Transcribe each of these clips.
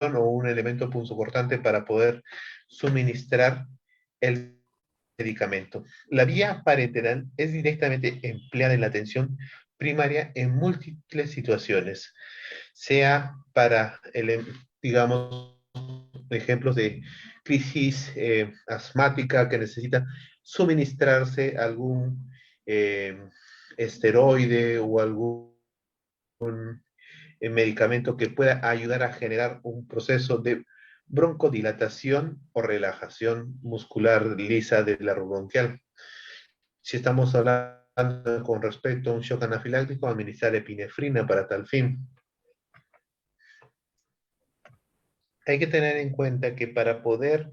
o un elemento punzocortante para poder suministrar el medicamento. La vía parenteral es directamente empleada en la atención primaria en múltiples situaciones, sea para, digamos, ejemplos de crisis asmática que necesita suministrarse algún eh, esteroide o algún medicamento que pueda ayudar a generar un proceso de broncodilatación o relajación muscular lisa de la bronquial. Si estamos hablando con respecto a un shock anafiláctico, administrar epinefrina para tal fin. Hay que tener en cuenta que para poder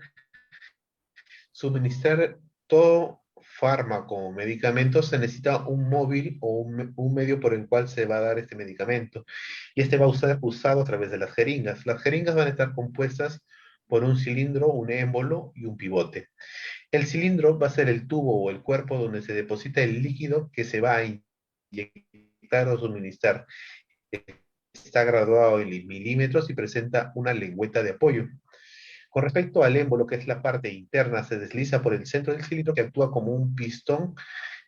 suministrar todo fármaco o medicamento se necesita un móvil o un medio por el cual se va a dar este medicamento. Y este va a ser usado a través de las jeringas. Las jeringas van a estar compuestas por un cilindro, un émbolo y un pivote. El cilindro va a ser el tubo o el cuerpo donde se deposita el líquido que se va a inyectar o suministrar. Está graduado en milímetros y presenta una lengüeta de apoyo. Con respecto al émbolo, que es la parte interna, se desliza por el centro del cilindro que actúa como un pistón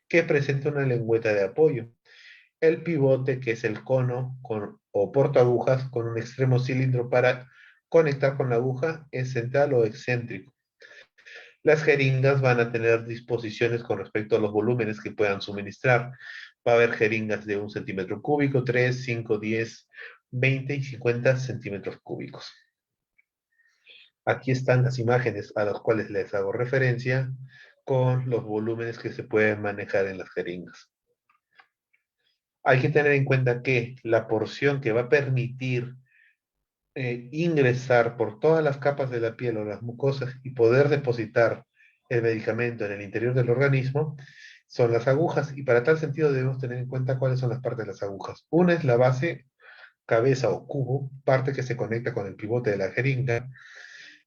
que presenta una lengüeta de apoyo. El pivote, que es el cono o portaagujas con un extremo cilindro para conectar con la aguja, es central o excéntrico. Las jeringas van a tener disposiciones con respecto a los volúmenes que puedan suministrar. Va a haber jeringas de 1 cm3, 3, 5, 10, 20 y 50 centímetros cúbicos. Aquí están las imágenes a las cuales les hago referencia con los volúmenes que se pueden manejar en las jeringas. Hay que tener en cuenta que la porción que va a permitir ingresar por todas las capas de la piel o las mucosas y poder depositar el medicamento en el interior del organismo son las agujas, y para tal sentido debemos tener en cuenta cuáles son las partes de las agujas. Una es la base, cabeza o cubo, parte que se conecta con el pivote de la jeringa;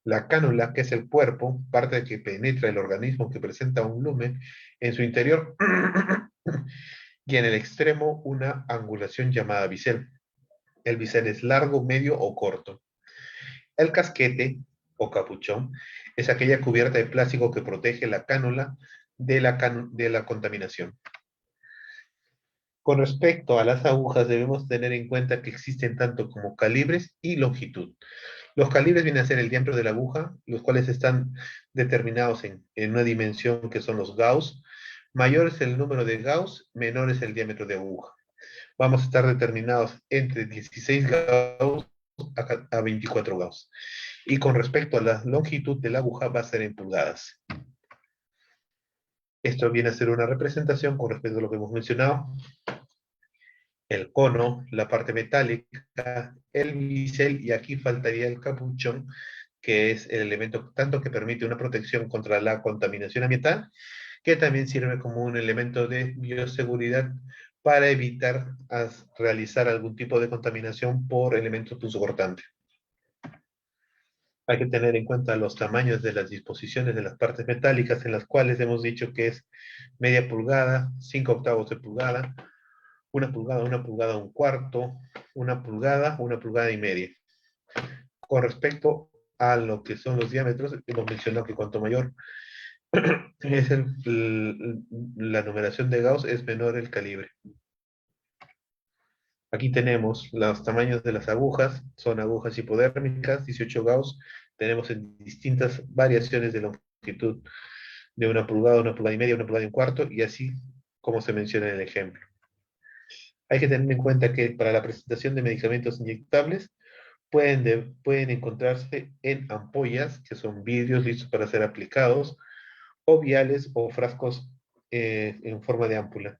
la cánula, que es el cuerpo, parte que penetra el organismo, que presenta un lumen en su interior, y en el extremo una angulación llamada bisel. El bisel es largo, medio o corto. El casquete o capuchón es aquella cubierta de plástico que protege la cánula de la contaminación. Con respecto a las agujas, debemos tener en cuenta que existen tanto como calibres y longitud. Los calibres vienen a ser el diámetro de la aguja, los cuales están determinados en una dimensión que son los Gauss. Mayor es el número de Gauss, menor es el diámetro de aguja. Vamos a estar determinados entre 16 Gauss a 24 Gauss. Y con respecto a la longitud de la aguja, va a ser en pulgadas. Esto viene a ser una representación con respecto a lo que hemos mencionado: el cono, la parte metálica, el bisel, y aquí faltaría el capuchón, que es el elemento tanto que permite una protección contra la contaminación ambiental, que también sirve como un elemento de bioseguridad para evitar realizar algún tipo de contaminación por elementos punzocortantes. Hay que tener en cuenta los tamaños de las disposiciones de las partes metálicas, en las cuales hemos dicho que es media pulgada, 5/8 de pulgada, 1 pulgada, 1 pulgada, 1/4, 1 pulgada, 1 pulgada y media. Con respecto a lo que son los diámetros, hemos mencionado que cuanto mayor es la numeración de Gauss, es menor el calibre. Aquí tenemos los tamaños de las agujas, son agujas hipodérmicas, 18 Gauss, tenemos en distintas variaciones de longitud, de 1 pulgada, 1 pulgada y media, 1 pulgada y 1/4, y así como se menciona en el ejemplo. Hay que tener en cuenta que para la presentación de medicamentos inyectables pueden encontrarse en ampollas, que son vidrios listos para ser aplicados, o viales o frascos en forma de ámpula.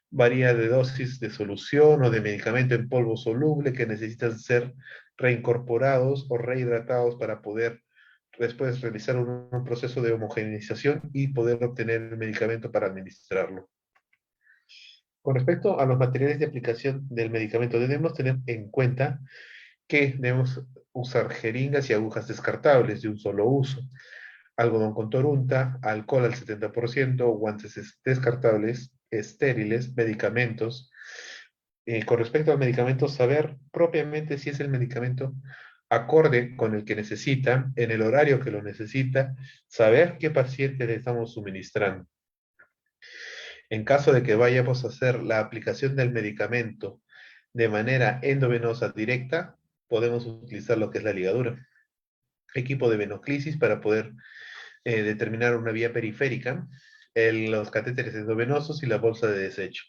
Varía de dosis de solución o de medicamento en polvo soluble que necesitan ser reincorporados o rehidratados para poder después realizar un proceso de homogeneización y poder obtener el medicamento para administrarlo. Con respecto a los materiales de aplicación del medicamento, debemos tener en cuenta que debemos usar jeringas y agujas descartables de un solo uso, algodón con torunta, alcohol al 70%, guantes descartables, estériles, medicamentos. Con respecto al medicamento, saber propiamente si es el medicamento acorde con el que necesita, en el horario que lo necesita, saber qué paciente le estamos suministrando. En caso de que vayamos a hacer la aplicación del medicamento de manera endovenosa directa, podemos utilizar lo que es la ligadura, equipo de venoclisis para poder determinar una vía periférica, los catéteres endovenosos y la bolsa de desecho.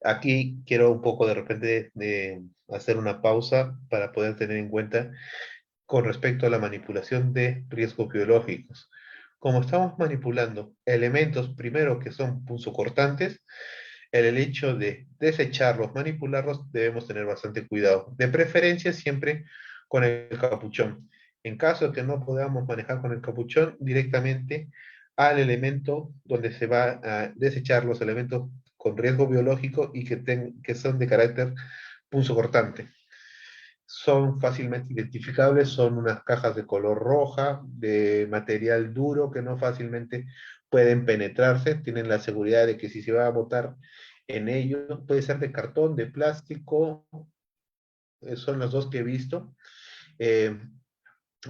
Aquí quiero un poco de repente de hacer una pausa para poder tener en cuenta con respecto a la manipulación de riesgos biológicos. Como estamos manipulando elementos primero que son punzocortantes, el hecho de desecharlos, manipularlos, debemos tener bastante cuidado. De preferencia siempre con el capuchón. En caso de que no podamos manejar con el capuchón, directamente al elemento donde se va a desechar los elementos con riesgo biológico y que son de carácter punzocortante. Son fácilmente identificables, son unas cajas de color roja, de material duro que no fácilmente pueden penetrarse, tienen la seguridad de que si se va a botar en ellos, puede ser de cartón, de plástico, son los dos que he visto, eh,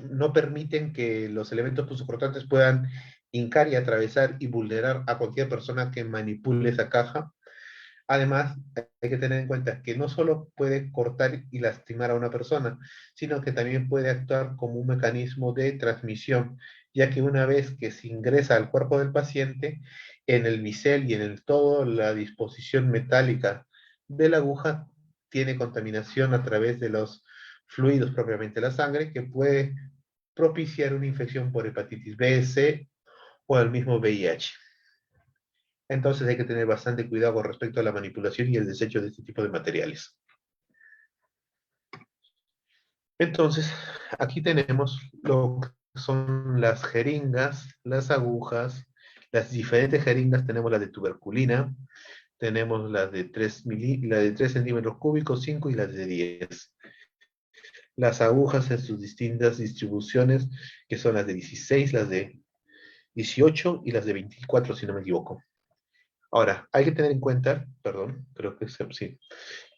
no permiten que los elementos punzocortantes puedan hincar y atravesar y vulnerar a cualquier persona que manipule esa caja. Además, hay que tener en cuenta que no solo puede cortar y lastimar a una persona, sino que también puede actuar como un mecanismo de transmisión, ya que una vez que se ingresa al cuerpo del paciente, en el bisel y en el todo, la disposición metálica de la aguja tiene contaminación a través de los fluidos propiamente la sangre, que puede propiciar una infección por hepatitis B, C o el mismo VIH. Entonces hay que tener bastante cuidado con respecto a la manipulación y el desecho de este tipo de materiales. Entonces, aquí tenemos lo que son las jeringas, las agujas, las diferentes jeringas. Tenemos la de tuberculina, tenemos las de 3 la de 3 centímetros cúbicos, 5 y las de 10. Las agujas en sus distintas distribuciones, que son las de 16, las de 18 y las de 24, si no me equivoco. Ahora, hay que tener en cuenta, perdón, creo que sí,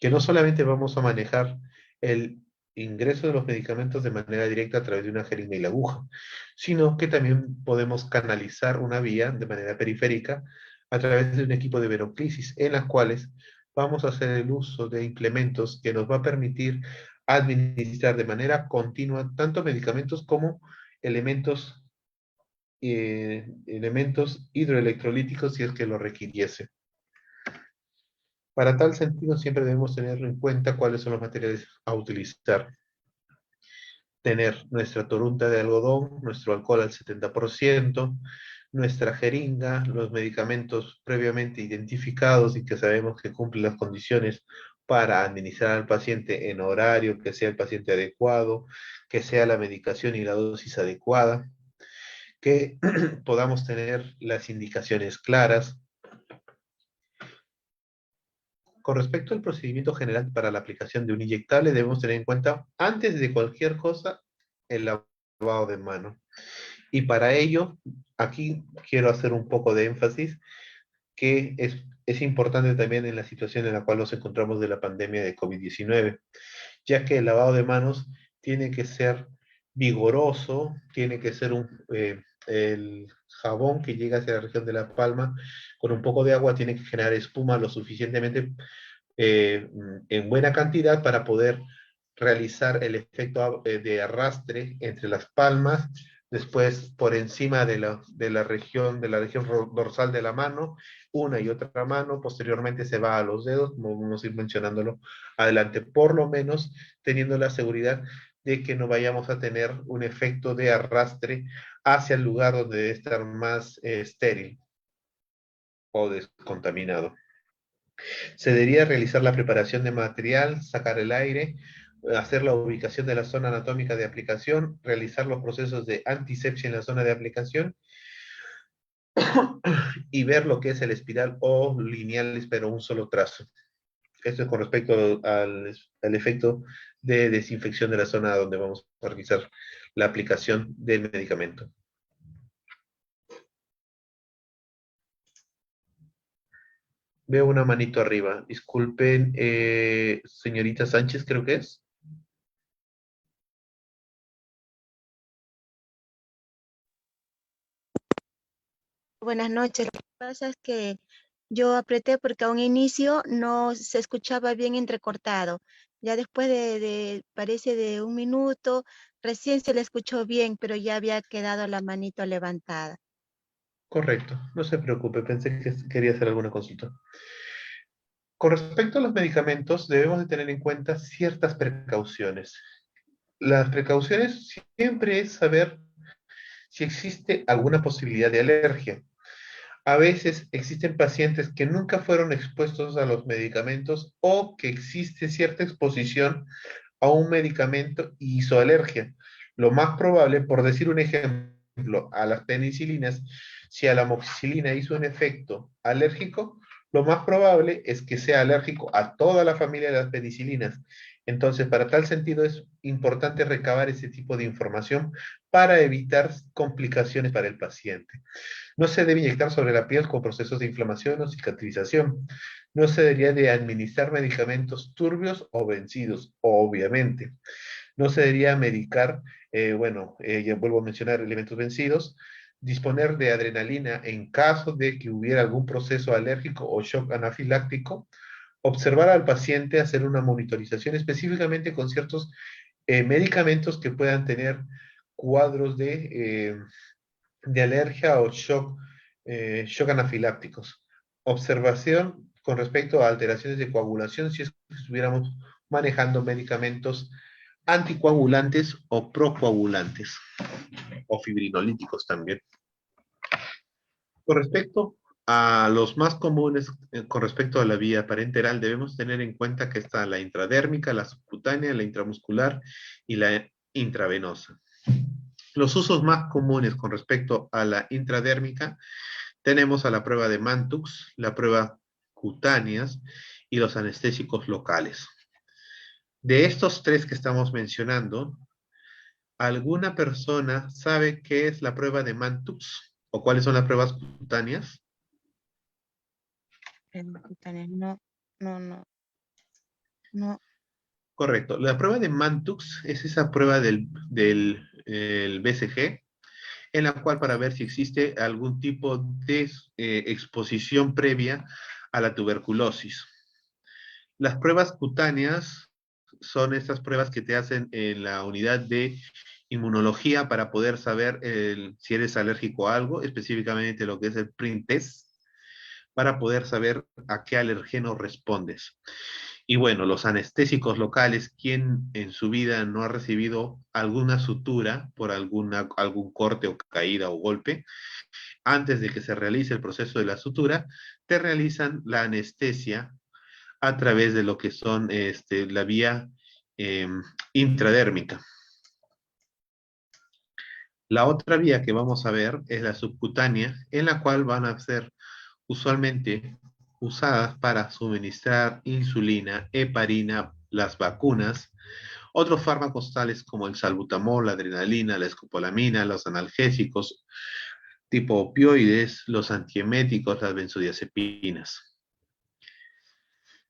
que no solamente vamos a manejar el ingreso de los medicamentos de manera directa a través de una jeringa y la aguja, sino que también podemos canalizar una vía de manera periférica a través de un equipo de veroclisis, en las cuales vamos a hacer el uso de implementos que nos va a permitir administrar de manera continua tanto medicamentos como elementos, elementos hidroelectrolíticos si es que lo requiriese. Para tal sentido, siempre debemos tener en cuenta cuáles son los materiales a utilizar. Tener nuestra torunta de algodón, nuestro alcohol al 70%, nuestra jeringa, los medicamentos previamente identificados y que sabemos que cumplen las condiciones para administrar al paciente en horario, que sea el paciente adecuado, que sea la medicación y la dosis adecuada, que podamos tener las indicaciones claras. Con respecto al procedimiento general para la aplicación de un inyectable, debemos tener en cuenta, antes de cualquier cosa, el lavado de mano. Y para ello, aquí quiero hacer un poco de énfasis, que es importante también en la situación en la cual nos encontramos de la pandemia de COVID-19, ya que el lavado de manos tiene que ser vigoroso, tiene que ser el jabón que llega hacia la región de la palma, con un poco de agua, tiene que generar espuma lo suficientemente en buena cantidad para poder realizar el efecto de arrastre entre las palmas, después por encima de la región dorsal de la mano, una y otra mano, posteriormente se va a los dedos, como vamos a ir mencionándolo adelante, por lo menos teniendo la seguridad de que no vayamos a tener un efecto de arrastre hacia el lugar donde debe estar más estéril o descontaminado. Se debería realizar la preparación de material, sacar el aire, hacer la ubicación de la zona anatómica de aplicación, realizar los procesos de antisepsia en la zona de aplicación y ver lo que es el espiral o lineal, pero un solo trazo. Esto es con respecto al efecto de desinfección de la zona donde vamos a realizar la aplicación del medicamento. Veo una manito arriba. Disculpen, señorita Sánchez, creo que es. Buenas noches. Lo que pasa es que yo apreté porque a un inicio no se escuchaba bien entrecortado. Ya después parece de un minuto, recién se le escuchó bien, pero ya había quedado la manito levantada. Correcto, no se preocupe, pensé que quería hacer alguna consulta. Con respecto a los medicamentos, debemos de tener en cuenta ciertas precauciones. Las precauciones siempre es saber si existe alguna posibilidad de alergia. A veces existen pacientes que nunca fueron expuestos a los medicamentos o que existe cierta exposición a un medicamento y hizo alergia. Lo más probable, por decir un ejemplo, a las penicilinas, si a la amoxicilina hizo un efecto alérgico, lo más probable es que sea alérgico a toda la familia de las penicilinas. Entonces, para tal sentido, es importante recabar ese tipo de información para evitar complicaciones para el paciente. No se debe inyectar sobre la piel con procesos de inflamación o cicatrización. No se debería de administrar medicamentos turbios o vencidos, obviamente. No se debería medicar, ya vuelvo a mencionar elementos vencidos. Disponer de adrenalina en caso de que hubiera algún proceso alérgico o shock anafiláctico. Observar al paciente, hacer una monitorización específicamente con ciertos medicamentos que puedan tener cuadros de alergia o shock anafilácticos. Observación con respecto a alteraciones de coagulación si es que estuviéramos manejando medicamentos anticoagulantes o procoagulantes o fibrinolíticos también. Con respecto a los más comunes, con respecto a la vía parenteral, debemos tener en cuenta que está la intradérmica, la subcutánea, la intramuscular y la intravenosa. Los usos más comunes con respecto a la intradérmica tenemos a la prueba de Mantux, la prueba cutáneas y los anestésicos locales. De estos tres que estamos mencionando, ¿alguna persona sabe qué es la prueba de Mantux o cuáles son las pruebas cutáneas? No, no, no, no. Correcto. La prueba de Mantux es esa prueba del el BCG, en la cual para ver si existe algún tipo de exposición previa a la tuberculosis. Las pruebas cutáneas son estas pruebas que te hacen en la unidad de inmunología para poder saber si eres alérgico a algo, específicamente lo que es el print test, para poder saber a qué alergeno respondes. Y bueno, los anestésicos locales, ¿quién en su vida no ha recibido alguna sutura por algún corte o caída o golpe? Antes de que se realice el proceso de la sutura, te realizan la anestesia a través de lo que son la vía eh, intradérmica. La otra vía que vamos a ver es la subcutánea, en la cual van a ser usualmente usadas para suministrar insulina, heparina, las vacunas, otros fármacos tales como el salbutamol, la adrenalina, la escopolamina, los analgésicos tipo opioides, los antieméticos, las benzodiazepinas.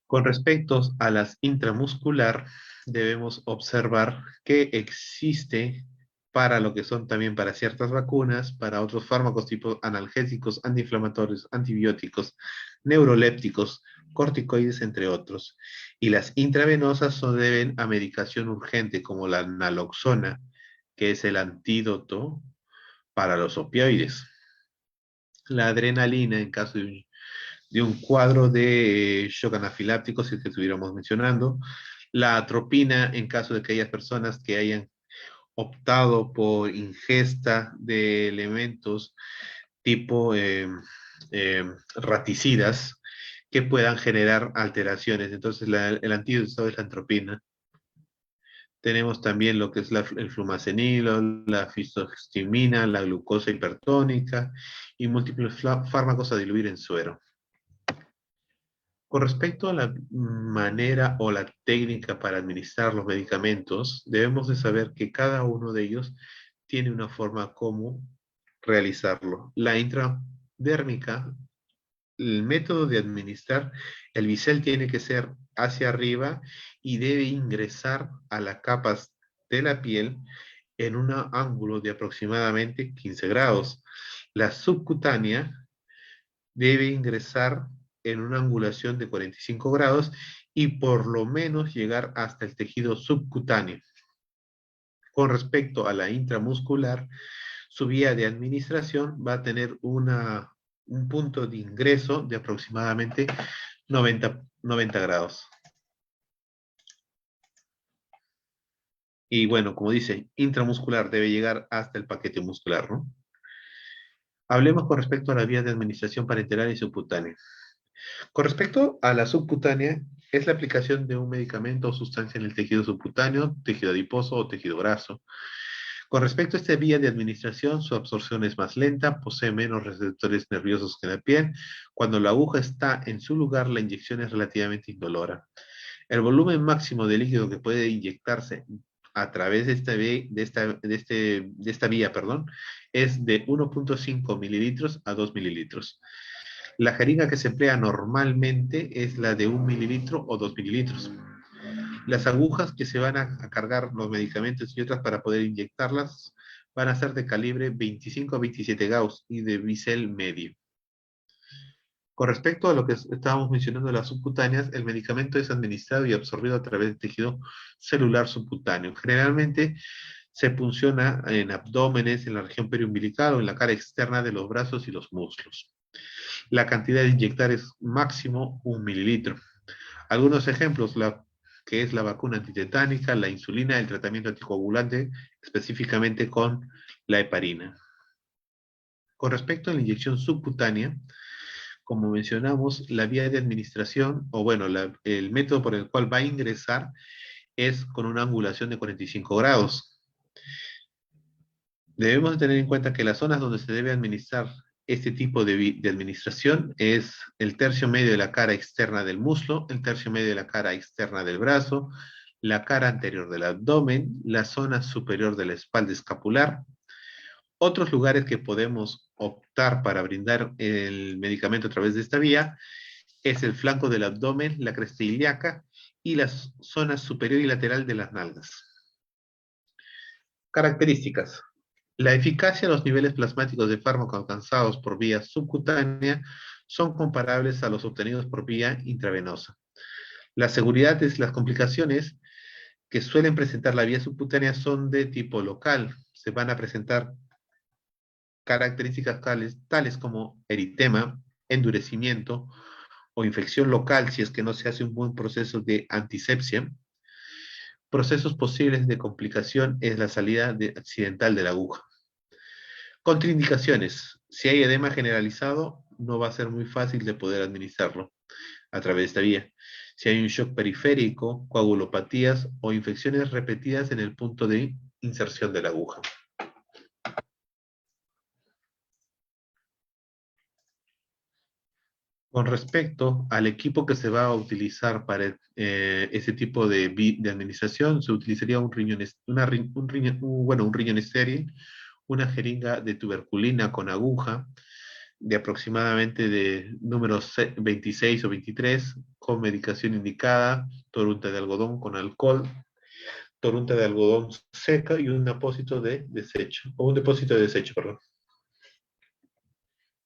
Con respecto a las intramuscular, debemos observar que existe para lo que son también para ciertas vacunas, para otros fármacos tipo analgésicos, antiinflamatorios, antibióticos, neurolépticos, corticoides, entre otros. Y las intravenosas se deben a medicación urgente como la naloxona, que es el antídoto para los opioides. La adrenalina en caso de un cuadro de shock anafiláctico, si es que estuviéramos mencionando, la atropina en caso de aquellas personas que hayan optado por ingesta de elementos tipo raticidas que puedan generar alteraciones. Entonces, el antídoto es la atropina. Tenemos también lo que es el flumacenilo, la fistoximina, la glucosa hipertónica y múltiples fármacos a diluir en suero. Con respecto a la manera o la técnica para administrar los medicamentos, debemos de saber que cada uno de ellos tiene una forma como realizarlo. La intradérmica, el método de administrar, el bisel tiene que ser hacia arriba y debe ingresar a las capas de la piel en un ángulo de aproximadamente 15 grados. La subcutánea debe ingresar en una angulación de 45 grados y por lo menos llegar hasta el tejido subcutáneo. Con respecto a la intramuscular, su vía de administración va a tener un punto de ingreso de aproximadamente 90 grados. Y bueno, como dice, intramuscular debe llegar hasta el paquete muscular, ¿no? Hablemos con respecto a la vía de administración parenteral y subcutánea. Con respecto a la subcutánea, es la aplicación de un medicamento o sustancia en el tejido subcutáneo, tejido adiposo o tejido graso. Con respecto a esta vía de administración, su absorción es más lenta, posee menos receptores nerviosos que la piel. Cuando la aguja está en su lugar, la inyección es relativamente indolora. El volumen máximo de líquido que puede inyectarse a través de esta vía, perdón, es de 1.5 mililitros a 2 mililitros. La jeringa que se emplea normalmente es la de 1 mililitro o 2 mililitros. Las agujas que se van a cargar los medicamentos y otras para poder inyectarlas van a ser de calibre 25 a 27 Gauss y de bisel medio. Con respecto a lo que estábamos mencionando de las subcutáneas, el medicamento es administrado y absorbido a través del tejido celular subcutáneo. Generalmente se punciona en abdómenes, en la región periumbilical o en la cara externa de los brazos y los muslos. La cantidad de inyectar es máximo 1 mililitro. Algunos ejemplos, que es la vacuna antitetánica, la insulina, el tratamiento anticoagulante, específicamente con la heparina. Con respecto a la inyección subcutánea, como mencionamos, la vía de administración, o bueno, el método por el cual va a ingresar es con una angulación de 45 grados. Debemos tener en cuenta que las zonas donde se debe administrar este tipo de administración es el tercio medio de la cara externa del muslo, el tercio medio de la cara externa del brazo, la cara anterior del abdomen, la zona superior de la espalda escapular. Otros lugares que podemos optar para brindar el medicamento a través de esta vía es el flanco del abdomen, la cresta ilíaca y las zonas superior y lateral de las nalgas. Características. La eficacia de los niveles plasmáticos de fármaco alcanzados por vía subcutánea son comparables a los obtenidos por vía intravenosa. La seguridad de las complicaciones que suelen presentar la vía subcutánea son de tipo local. Se van a presentar características tales como eritema, endurecimiento o infección local si es que no se hace un buen proceso de antisepsia. Procesos posibles de complicación es la salida accidental de la aguja. Contraindicaciones. Si hay edema generalizado, no va a ser muy fácil de poder administrarlo a través de esta vía. Si hay un shock periférico, coagulopatías o infecciones repetidas en el punto de inserción de la aguja. Con respecto al equipo que se va a utilizar para ese tipo de administración, se utilizaría un riñón estéril, una jeringa de tuberculina con aguja de aproximadamente de números 26 o 23, con medicación indicada, torunta de algodón con alcohol, torunta de algodón seca y un depósito de desecho, perdón.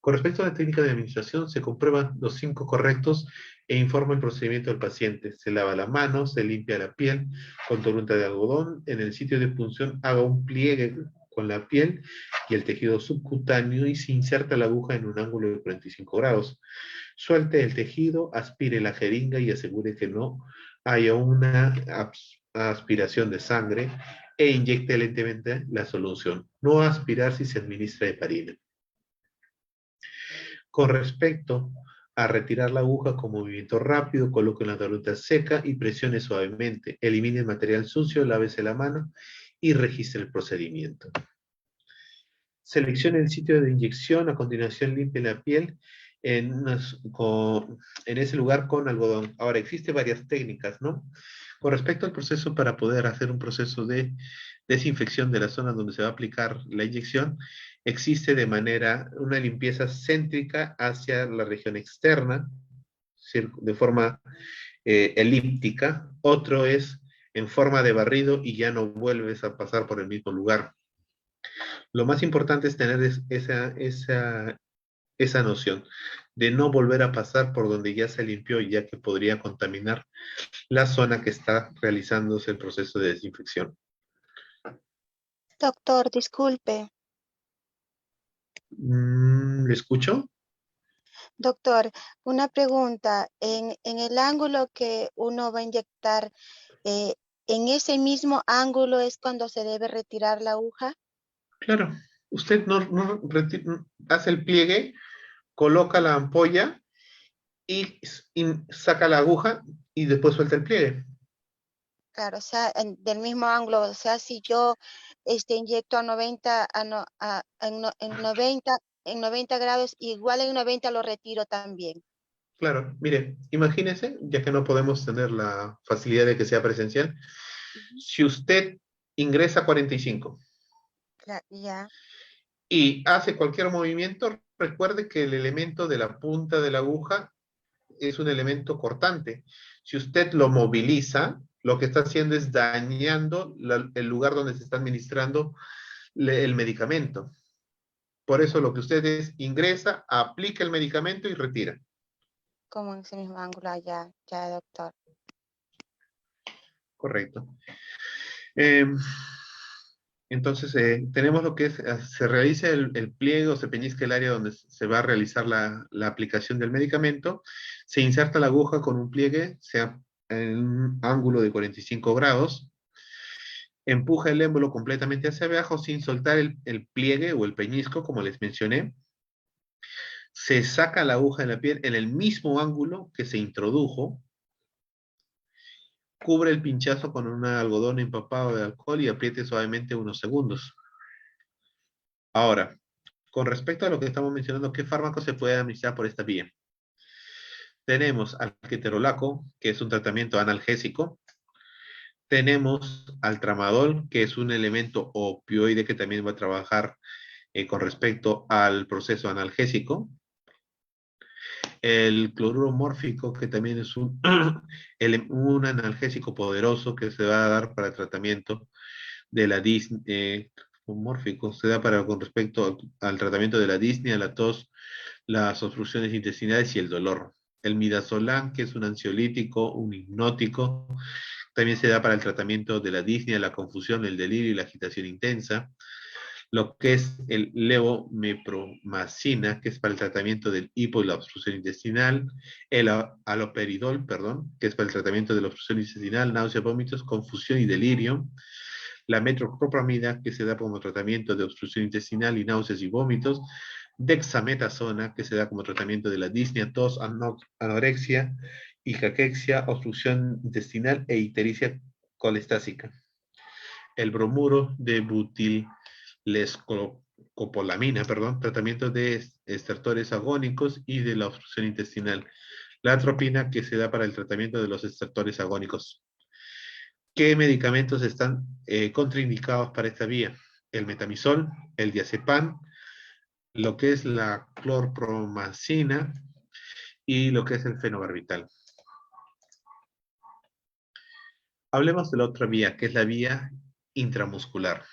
Con respecto a la técnica de administración, se comprueban los 5 correctos e informa el procedimiento del paciente. Se lava la mano, se limpia la piel con torunta de algodón. En el sitio de punción haga un pliegue con la piel y el tejido subcutáneo y se inserta la aguja en un ángulo de 45 grados. Suelte el tejido, aspire la jeringa y asegure que no haya una aspiración de sangre e inyecte lentamente la solución. No aspirar si se administra heparina. Con respecto a retirar la aguja con movimiento rápido, coloque la torunta seca y presione suavemente. Elimine el material sucio, lávese la mano y registre el procedimiento. Seleccione el sitio de inyección, a continuación limpie la piel en ese lugar con algodón. Ahora, existen varias técnicas, ¿no? Con respecto al proceso para poder hacer un proceso de desinfección de la zona donde se va a aplicar la inyección, existe de manera una limpieza céntrica hacia la región externa, de forma elíptica. Otro es en forma de barrido y ya no vuelves a pasar por el mismo lugar. Lo más importante es tener esa noción de no volver a pasar por donde ya se limpió, ya que podría contaminar la zona que está realizándose el proceso de desinfección. Doctor, disculpe. ¿Le escucho? Doctor, una pregunta. En el ángulo que uno va a inyectar, eh, ¿en ese mismo ángulo es cuando se debe retirar la aguja? Claro. Usted hace el pliegue, coloca la ampolla y saca la aguja y después suelta el pliegue. Claro, o sea, del mismo ángulo, o sea, si yo inyecto a 90, en 90 grados, igual en 90 lo retiro también. Claro, mire, imagínese, ya que no podemos tener la facilidad de que sea presencial, Ujú. si usted ingresa a 45 Ya, y hace cualquier movimiento, recuerde que el elemento de la punta de la aguja es un elemento cortante. Si usted lo moviliza, lo que está haciendo es dañando el lugar donde se está administrando el medicamento. Por eso lo que usted es, ingresa, aplica el medicamento y retira. como en ese mismo ángulo, ya, doctor. Correcto. Eh, entonces, tenemos lo que es, se realiza el pliegue o se peñizca el área donde se va a realizar la aplicación del medicamento, se inserta la aguja con un pliegue, sea en un ángulo de 45 grados, empuja el émbolo completamente hacia abajo sin soltar el pliegue o el peñisco, como les mencioné, se saca la aguja de la piel en el mismo ángulo que se introdujo, cubre el pinchazo con un algodón empapado de alcohol y apriete suavemente unos segundos. Ahora, con respecto a lo que estamos mencionando, ¿qué fármaco se puede administrar por esta vía? Tenemos al ketorolaco, que es un tratamiento analgésico. Tenemos al tramadol, que es un elemento opioide que también va a trabajar con respecto al proceso analgésico. El cloruro mórfico, que también es un analgésico poderoso que se va a dar para el tratamiento de la disnea, mórfico, se da para con respecto al tratamiento de la disnea, la tos, las obstrucciones intestinales y el dolor. El midazolam, que es un ansiolítico, un hipnótico, también se da para el tratamiento de la disnea, la confusión, el delirio y la agitación intensa. Lo que es el levomepromacina, que es para el tratamiento del hipo y la obstrucción intestinal, el aloperidol, perdón, que es para el tratamiento de la obstrucción intestinal, náuseas, vómitos, confusión y delirio, la metoclopramida, que se da como tratamiento de obstrucción intestinal y náuseas y vómitos, dexametasona, que se da como tratamiento de la disnea, tos, anorexia y caquexia, obstrucción intestinal e ictericia colestásica. El bromuro de butilescopolamina, perdón, tratamiento de estertores agónicos y de la obstrucción intestinal. La atropina, que se da para el tratamiento de los estertores agónicos. ¿Qué medicamentos están contraindicados para esta vía? El metamizol, el diazepam, lo que es la clorpromacina y lo que es el fenobarbital. Hablemos de la otra vía, que es la vía intramuscular.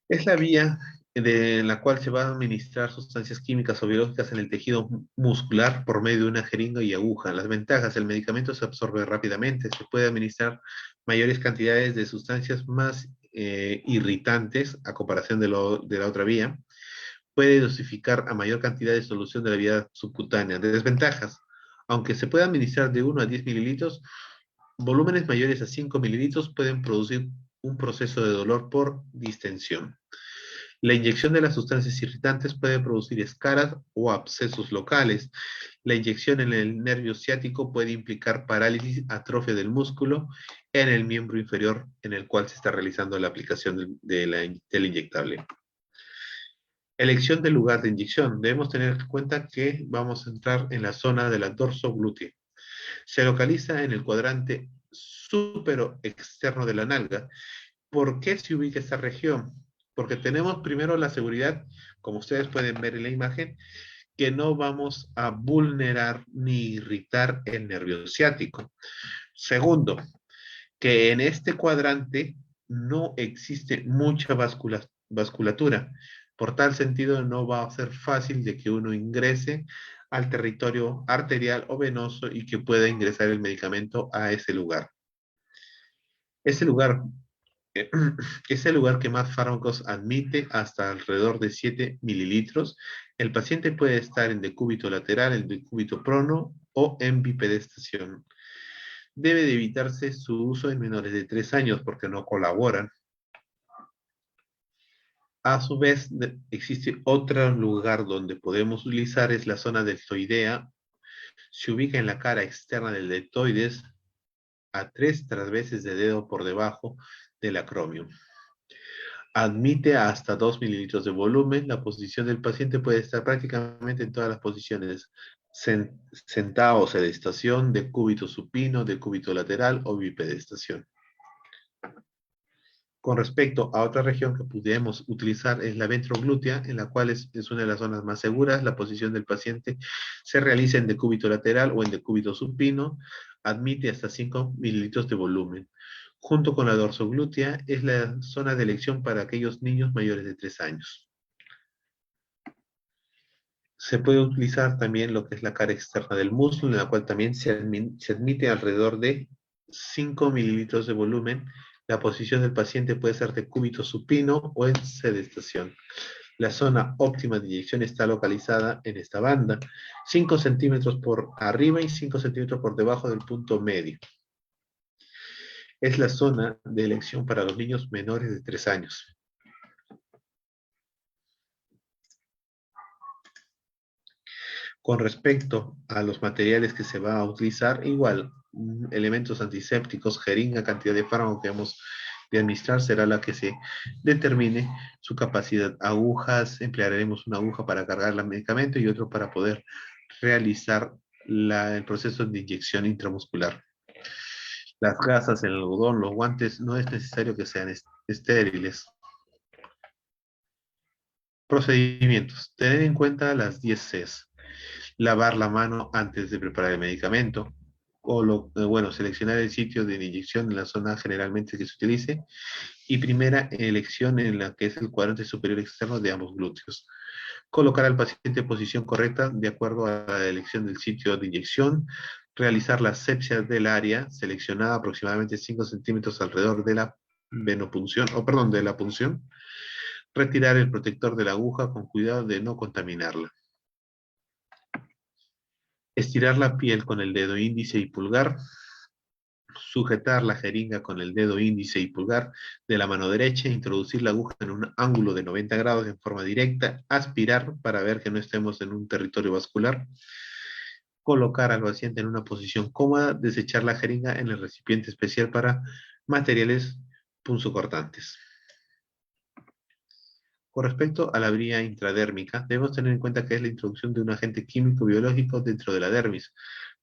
Es la vía de la cual se van a administrar sustancias químicas o biológicas en el tejido muscular por medio de una jeringa y aguja. Las ventajas: el medicamento se absorbe rápidamente, se puede administrar mayores cantidades de sustancias más irritantes a comparación de la otra vía. Puede dosificar a mayor cantidad de solución de la vía subcutánea. Desventajas: aunque se puede administrar de 1 a 10 mililitros, volúmenes mayores a 5 mililitros pueden producir un proceso de dolor por distensión. La inyección de las sustancias irritantes puede producir escaras o abscesos locales. La inyección en el nervio ciático puede implicar parálisis, atrofia del músculo en el miembro inferior en el cual se está realizando la aplicación del inyectable. Elección del lugar de inyección. Debemos tener en cuenta que vamos a entrar en la zona de la dorsoglútea. Se localiza en el cuadrante súpero externo de la nalga. ¿Por qué se ubica esta región? Porque tenemos primero la seguridad, como ustedes pueden ver en la imagen, que no vamos a vulnerar ni irritar el nervio ciático. Segundo, que en este cuadrante no existe mucha vasculatura. Por tal sentido, no va a ser fácil de que uno ingrese al territorio arterial o venoso y que pueda ingresar el medicamento a ese lugar. Ese lugar, eh, es el lugar que más fármacos admite, hasta alrededor de 7 mililitros. El paciente puede estar en decúbito lateral, en decúbito prono o en bipedestación. Debe de evitarse su uso en menores de 3 años porque no colaboran. A su vez, existe otro lugar donde podemos utilizar, es la zona deltoidea. Se ubica en la cara externa del deltoides, a 3 veces de dedo por debajo del acromion. Admite hasta 2 mililitros de volumen. La posición del paciente puede estar prácticamente en todas las posiciones: sentado o sedestación, decúbito supino, decúbito lateral o bipedestación. Con respecto a otra región que pudiéramos utilizar es la ventroglútea, en la cual es una de las zonas más seguras. La posición del paciente se realiza en decúbito lateral o en decúbito supino. Admite hasta 5 mililitros de volumen. Junto con la dorsoglútea es la zona de elección para aquellos niños mayores de 3 años. Se puede utilizar también lo que es la cara externa del muslo, en la cual también se admite alrededor de 5 mililitros de volumen. La posición del paciente puede ser de cúbito supino o en sedestación. La zona óptima de inyección está localizada en esta banda, 5 centímetros por arriba y 5 centímetros por debajo del punto medio. Es la zona de elección para los niños menores de 3 años. Con respecto a los materiales que se va a utilizar, igual, elementos antisépticos, jeringa, cantidad de fármaco que vamos a administrar será la que se determine su capacidad. Agujas, emplearemos una aguja para cargar el medicamento y otro para poder realizar el proceso de inyección intramuscular. Las gasas, el algodón, los guantes, no es necesario que sean estériles. Procedimientos. Tener en cuenta las 10 Cs. Lavar la mano antes de preparar el medicamento, o seleccionar el sitio de inyección en la zona generalmente que se utilice, y primera elección en la que es el cuadrante superior externo de ambos glúteos. Colocar al paciente en posición correcta de acuerdo a la elección del sitio de inyección. Realizar la asepsia del área seleccionada, aproximadamente 5 centímetros alrededor de la venopunción, de la punción. Retirar el protector de la aguja con cuidado de no contaminarla. Estirar la piel con el dedo índice y pulgar. Sujetar la jeringa con el dedo índice y pulgar de la mano derecha. Introducir la aguja en un ángulo de 90 grados en forma directa. Aspirar para ver que no estemos en un territorio vascular. Colocar al paciente en una posición cómoda. Desechar la jeringa en el recipiente especial para materiales punzocortantes. Con respecto a la vía intradérmica, debemos tener en cuenta que es la introducción de un agente químico biológico dentro de la dermis,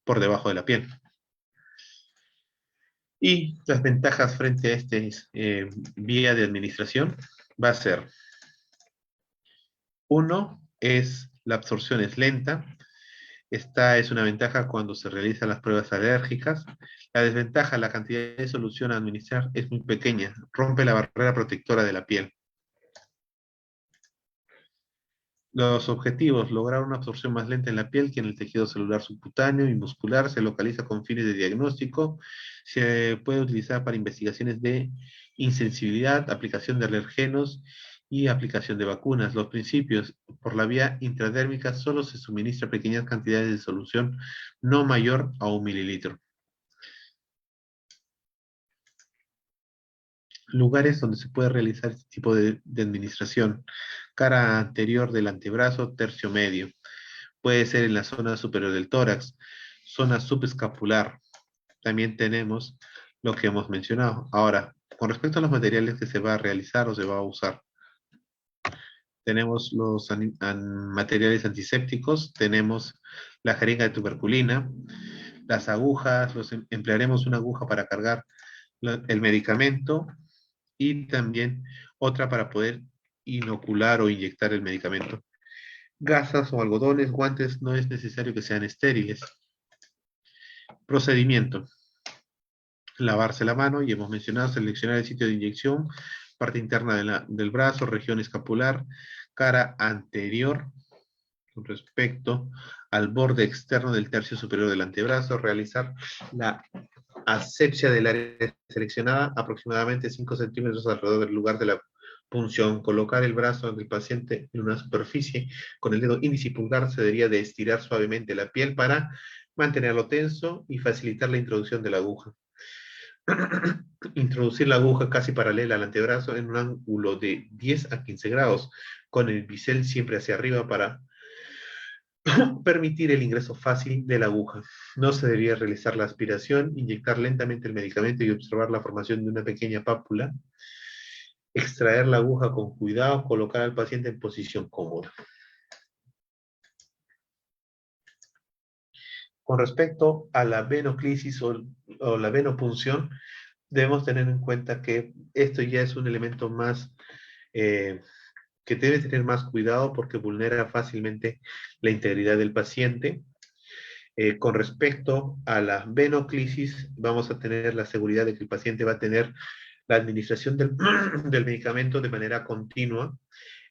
por debajo de la piel. Y las ventajas frente a este vía de administración va a ser: uno, la absorción es lenta. Esta es una ventaja cuando se realizan las pruebas alérgicas. La desventaja, la cantidad de solución a administrar es muy pequeña, rompe la barrera protectora de la piel. Los objetivos: lograr una absorción más lenta en la piel que en el tejido celular subcutáneo y muscular. Se localiza con fines de diagnóstico. Se puede utilizar para investigaciones de insensibilidad, aplicación de alergenos y aplicación de vacunas. Los principios: por la vía intradérmica solo se suministra pequeñas cantidades de solución, no mayor a 1 mililitro. Lugares donde se puede realizar este tipo de administración: cara anterior del antebrazo, tercio medio. Puede ser en la zona superior del tórax, zona subescapular. También tenemos lo que hemos mencionado. Ahora, con respecto a los materiales que se va a realizar o se va a usar, tenemos los materiales antisépticos, tenemos la jeringa de tuberculina, las agujas, emplearemos una aguja para cargar el medicamento y también otra para poder inocular o inyectar el medicamento. Gasas o algodones, guantes, no es necesario que sean estériles. Procedimiento: lavarse la mano, y hemos mencionado, seleccionar el sitio de inyección, parte interna del brazo, región escapular, cara anterior con respecto al borde externo del tercio superior del antebrazo, realizar la asepsia del área seleccionada, aproximadamente 5 centímetros alrededor del lugar de la punción. Colocar el brazo del paciente en una superficie con el dedo índice y pulgar se debería de estirar suavemente la piel para mantenerlo tenso y facilitar la introducción de la aguja. Introducir la aguja casi paralela al antebrazo en un ángulo de 10 a 15 grados, con el bisel siempre hacia arriba para permitir el ingreso fácil de la aguja. No se debería realizar la aspiración, inyectar lentamente el medicamento y observar la formación de una pequeña pápula. Extraer la aguja con cuidado, colocar al paciente en posición cómoda. Con respecto a la venoclisis o la venopunción, debemos tener en cuenta que esto ya es un elemento más que debe tener más cuidado porque vulnera fácilmente la integridad del paciente. Con respecto a la venoclisis, vamos a tener la seguridad de que el paciente va a tener la administración del, del medicamento de manera continua.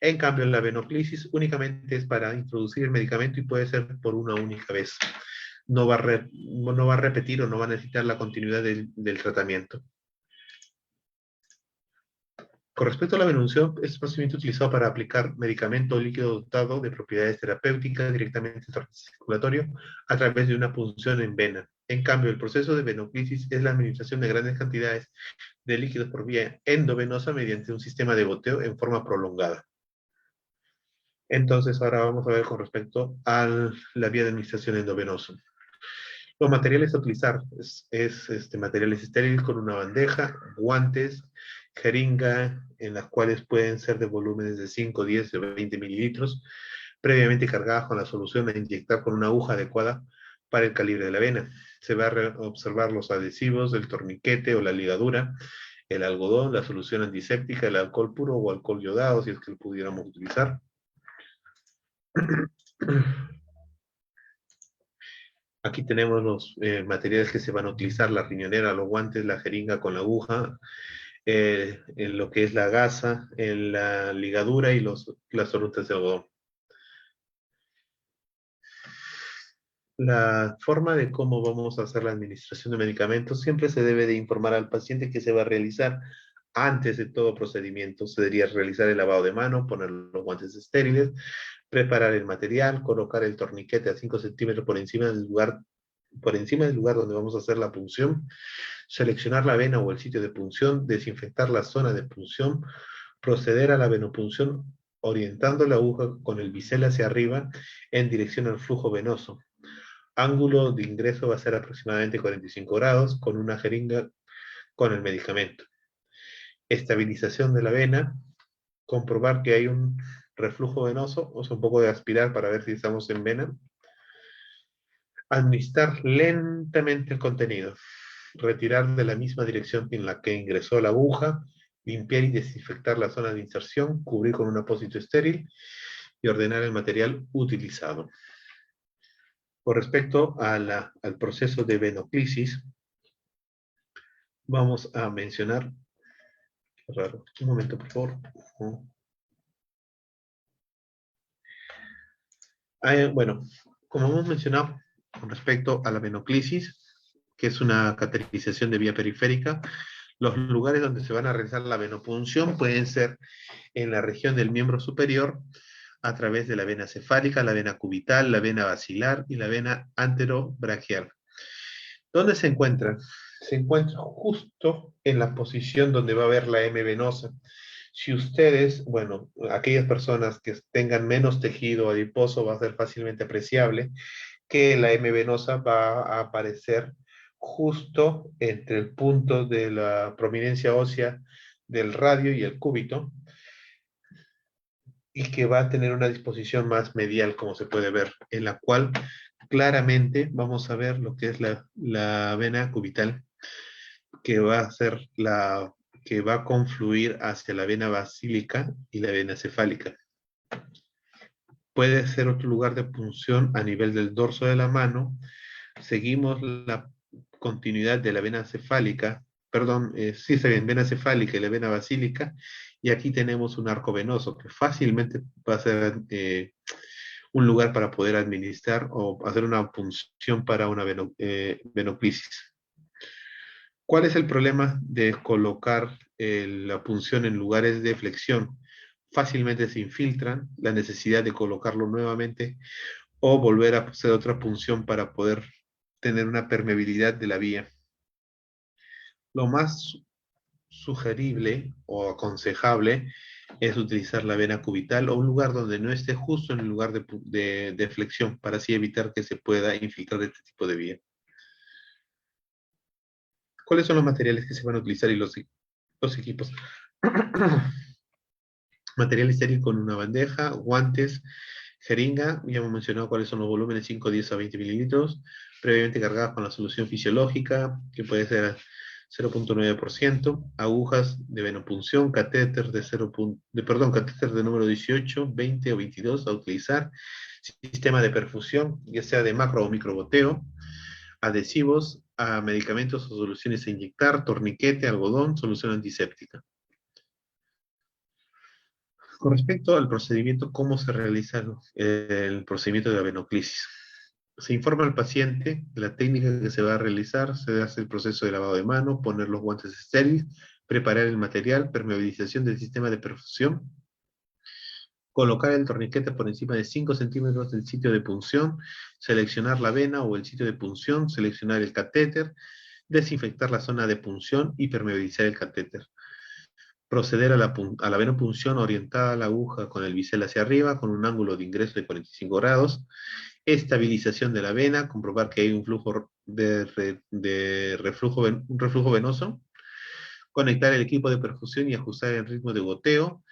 En cambio, la venoclisis únicamente es para introducir el medicamento y puede ser por una única vez. No va a repetir o no va a necesitar la continuidad del tratamiento. Con respecto a la venuncia, es procedimiento utilizado para aplicar medicamento líquido dotado de propiedades terapéuticas directamente al torrente circulatorio a través de una punción en vena. En cambio, el proceso de venoclisis es la administración de grandes cantidades de líquidos por vía endovenosa mediante un sistema de goteo en forma prolongada. Entonces, ahora vamos a ver con respecto a la vía de administración endovenosa. Los materiales a utilizar es materiales estériles con una bandeja, guantes, jeringa, en las cuales pueden ser de volúmenes de 5, 10 o 20 mililitros, previamente cargadas con la solución a inyectar con una aguja adecuada para el calibre de la vena. Se va a observar los adhesivos, el torniquete o la ligadura, el algodón, la solución antiséptica, el alcohol puro o alcohol yodado, si es que lo pudiéramos utilizar. Aquí tenemos los materiales que se van a utilizar, la riñonera, los guantes, la jeringa con la aguja, en lo que es la gasa, en la ligadura y las toruntas de algodón. La forma de cómo vamos a hacer la administración de medicamentos siempre se debe de informar al paciente que se va a realizar antes de todo procedimiento. Se debería realizar el lavado de mano, poner los guantes estériles, preparar el material, colocar el torniquete a 5 centímetros por encima del lugar donde vamos a hacer la punción, seleccionar la vena o el sitio de punción, desinfectar la zona de punción, proceder a la venopunción orientando la aguja con el bisel hacia arriba en dirección al flujo venoso. Ángulo de ingreso va a ser aproximadamente 45 grados con una jeringa con el medicamento. Estabilización de la vena, comprobar que hay un reflujo venoso, o sea, un poco de aspirar para ver si estamos en vena. Administrar lentamente el contenido, retirar de la misma dirección en la que ingresó la aguja, limpiar y desinfectar la zona de inserción, cubrir con un apósito estéril y ordenar el material utilizado. Con respecto a al proceso de venoclisis, vamos a mencionar, raro, un momento por favor. Bueno, como hemos mencionado con respecto a la venoclisis, que es una cateterización de vía periférica, los lugares donde se van a realizar la venopunción pueden ser en la región del miembro superior, a través de la vena cefálica, la vena cubital, la vena basilar y la vena anterobraquial. ¿Dónde se encuentran? Se encuentran justo en la posición donde va a haber la M venosa. Si ustedes, bueno, aquellas personas que tengan menos tejido adiposo, va a ser fácilmente apreciable que la M venosa va a aparecer justo entre el punto de la prominencia ósea del radio y el cúbito, y que va a tener una disposición más medial, como se puede ver, en la cual claramente vamos a ver lo que es la vena cubital, que va a ser que va a confluir hacia la vena basílica y la vena cefálica. Puede ser otro lugar de punción a nivel del dorso de la mano. Seguimos la continuidad de la vena cefálica, perdón, sí está bien, vena cefálica y la vena basílica, Y aquí tenemos un arco venoso que fácilmente va a ser un lugar para poder administrar o hacer una punción para una venoclisis. ¿Cuál es el problema de colocar la punción en lugares de flexión? Fácilmente se infiltran, la necesidad de colocarlo nuevamente o volver a hacer otra punción para poder tener una permeabilidad de la vía. Lo más sugerible o aconsejable es utilizar la vena cubital o un lugar donde no esté justo en el lugar de flexión para así evitar que se pueda infiltrar este tipo de vía. ¿Cuáles son los materiales que se van a utilizar y los equipos? Material estéril con una bandeja, guantes, jeringa, ya hemos mencionado cuáles son los volúmenes 5, 10 a 20 mililitros, previamente cargadas con la solución fisiológica, que puede ser 0.9%, agujas de venopunción, catéter catéter de número 18, 20 o 22 a utilizar, sistema de perfusión, ya sea de macro o microgoteo, adhesivos a medicamentos o soluciones a inyectar, torniquete, algodón, solución antiséptica. Con respecto al procedimiento, ¿cómo se realiza el procedimiento de la venoclisis? Se informa al paciente de la técnica que se va a realizar, se hace el proceso de lavado de mano, poner los guantes estériles, preparar el material, permeabilización del sistema de perfusión, colocar el torniquete por encima de 5 centímetros del sitio de punción, seleccionar la vena o el sitio de punción, seleccionar el catéter, desinfectar la zona de punción y permeabilizar el catéter. Proceder a la venopunción orientada a la aguja con el bisel hacia arriba, con un ángulo de ingreso de 45 grados. Estabilización de la vena, comprobar que hay un flujo un reflujo venoso. Conectar el equipo de perfusión y ajustar el ritmo de goteo.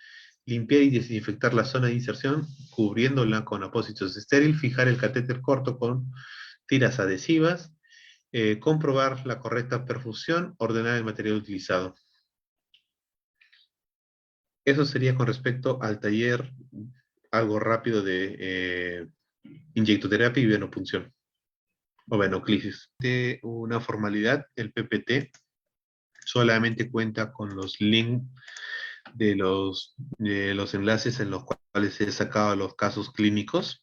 Limpiar y desinfectar la zona de inserción, cubriéndola con apósitos estéril. Fijar el catéter corto con tiras adhesivas. Comprobar la correcta perfusión. Ordenar el material utilizado. Eso sería con respecto al taller, algo rápido de inyectoterapia y venopunción o venoclisis. De una formalidad, el PPT solamente cuenta con los links de los enlaces en los cuales se han sacado los casos clínicos.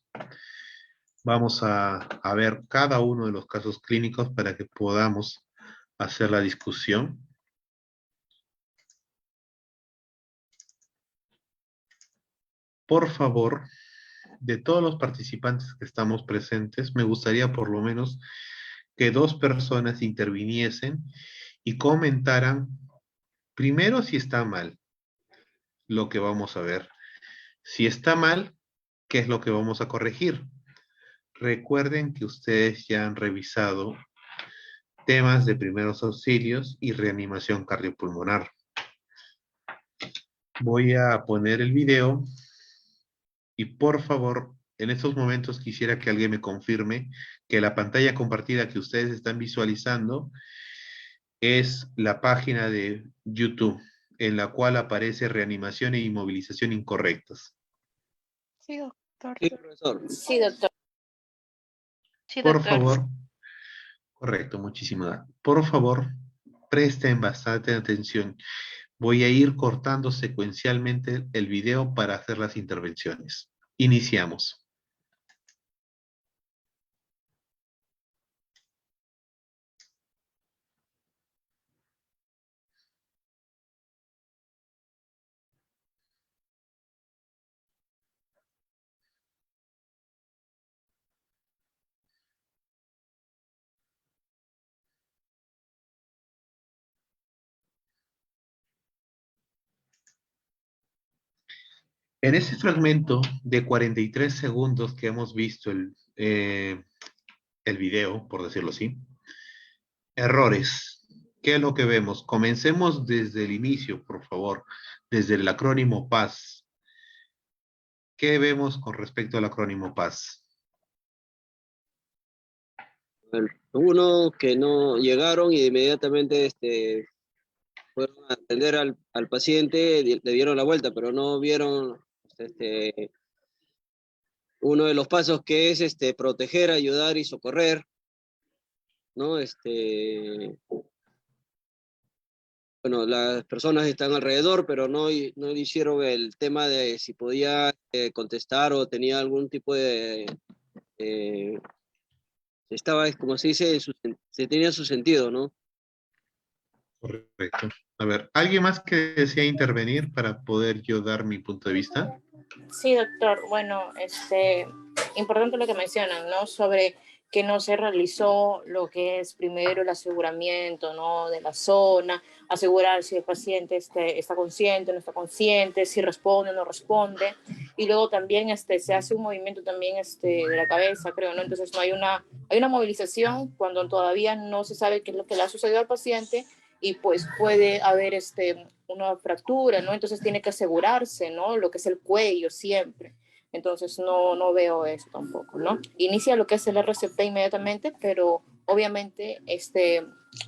Vamos a ver cada uno de los casos clínicos para que podamos hacer la discusión. Por favor, de todos los participantes que estamos presentes, me gustaría por lo menos que 2 personas interviniesen y comentaran primero si está mal lo que vamos a ver. Si está mal, ¿qué es lo que vamos a corregir? Recuerden que ustedes ya han revisado temas de primeros auxilios y reanimación cardiopulmonar. Voy a poner el video y por favor, en estos momentos quisiera que alguien me confirme que la pantalla compartida que ustedes están visualizando es la página de YouTube en la cual aparece reanimación e inmovilización incorrectas. Sí, doctor. Sí, profesor. Sí, doctor. Sí, Por doctor. favor, correcto, muchísimas gracias. Por favor, presten bastante atención. Voy a ir cortando secuencialmente el video para hacer las intervenciones. Iniciamos. En este fragmento de 43 segundos que hemos visto el video, por decirlo así, errores. ¿Qué es lo que vemos? Comencemos desde el inicio, por favor, desde el acrónimo PAS. ¿Qué vemos con respecto al acrónimo PAS? Uno que no llegaron y inmediatamente fueron a atender al paciente, le dieron la vuelta, pero no vieron uno de los pasos que es proteger, ayudar y socorrer, ¿no? bueno, las personas están alrededor, pero no hicieron el tema de si podía contestar o tenía algún tipo de... eh, estaba, como se dice, se tenía su sentido, ¿no? Correcto. A ver, ¿alguien más que desea intervenir para poder yo dar mi punto de vista? Sí, doctor. Bueno, importante lo que mencionan, ¿no? Sobre que no se realizó lo que es primero el aseguramiento, ¿no? De la zona, asegurar si el paciente está consciente, no está consciente, si responde o no responde. Y luego también se hace un movimiento también de la cabeza, creo, ¿no? Entonces no hay una movilización cuando todavía no se sabe qué es lo que le ha sucedido al paciente y pues puede haber una fractura, ¿no? Entonces tiene que asegurarse, ¿no? Lo que es el cuello siempre. Entonces no veo eso tampoco, ¿no? Inicia lo que es el RCP inmediatamente, pero obviamente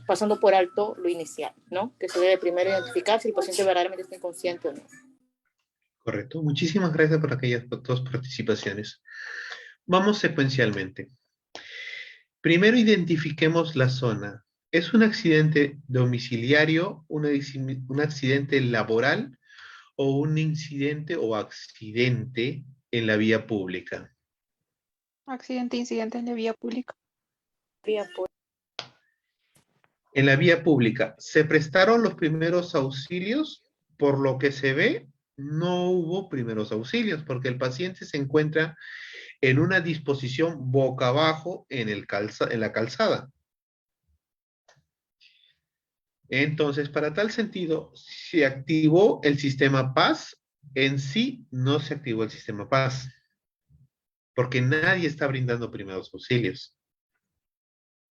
pasando por alto lo inicial, ¿no? Que se debe primero identificar si el paciente verdaderamente está inconsciente o no. Correcto. Muchísimas gracias por aquellas dos participaciones. Vamos secuencialmente. Primero identifiquemos la zona. ¿Es un accidente domiciliario, un accidente laboral o un incidente o accidente en la vía pública? Accidente, incidente en la vía pública. En la vía pública, ¿se prestaron los primeros auxilios? Por lo que se ve, no hubo primeros auxilios porque el paciente se encuentra en una disposición boca abajo en la calzada. Entonces, para tal sentido, se activó el sistema PAS. En sí, no se activó el sistema PAS, porque nadie está brindando primeros auxilios.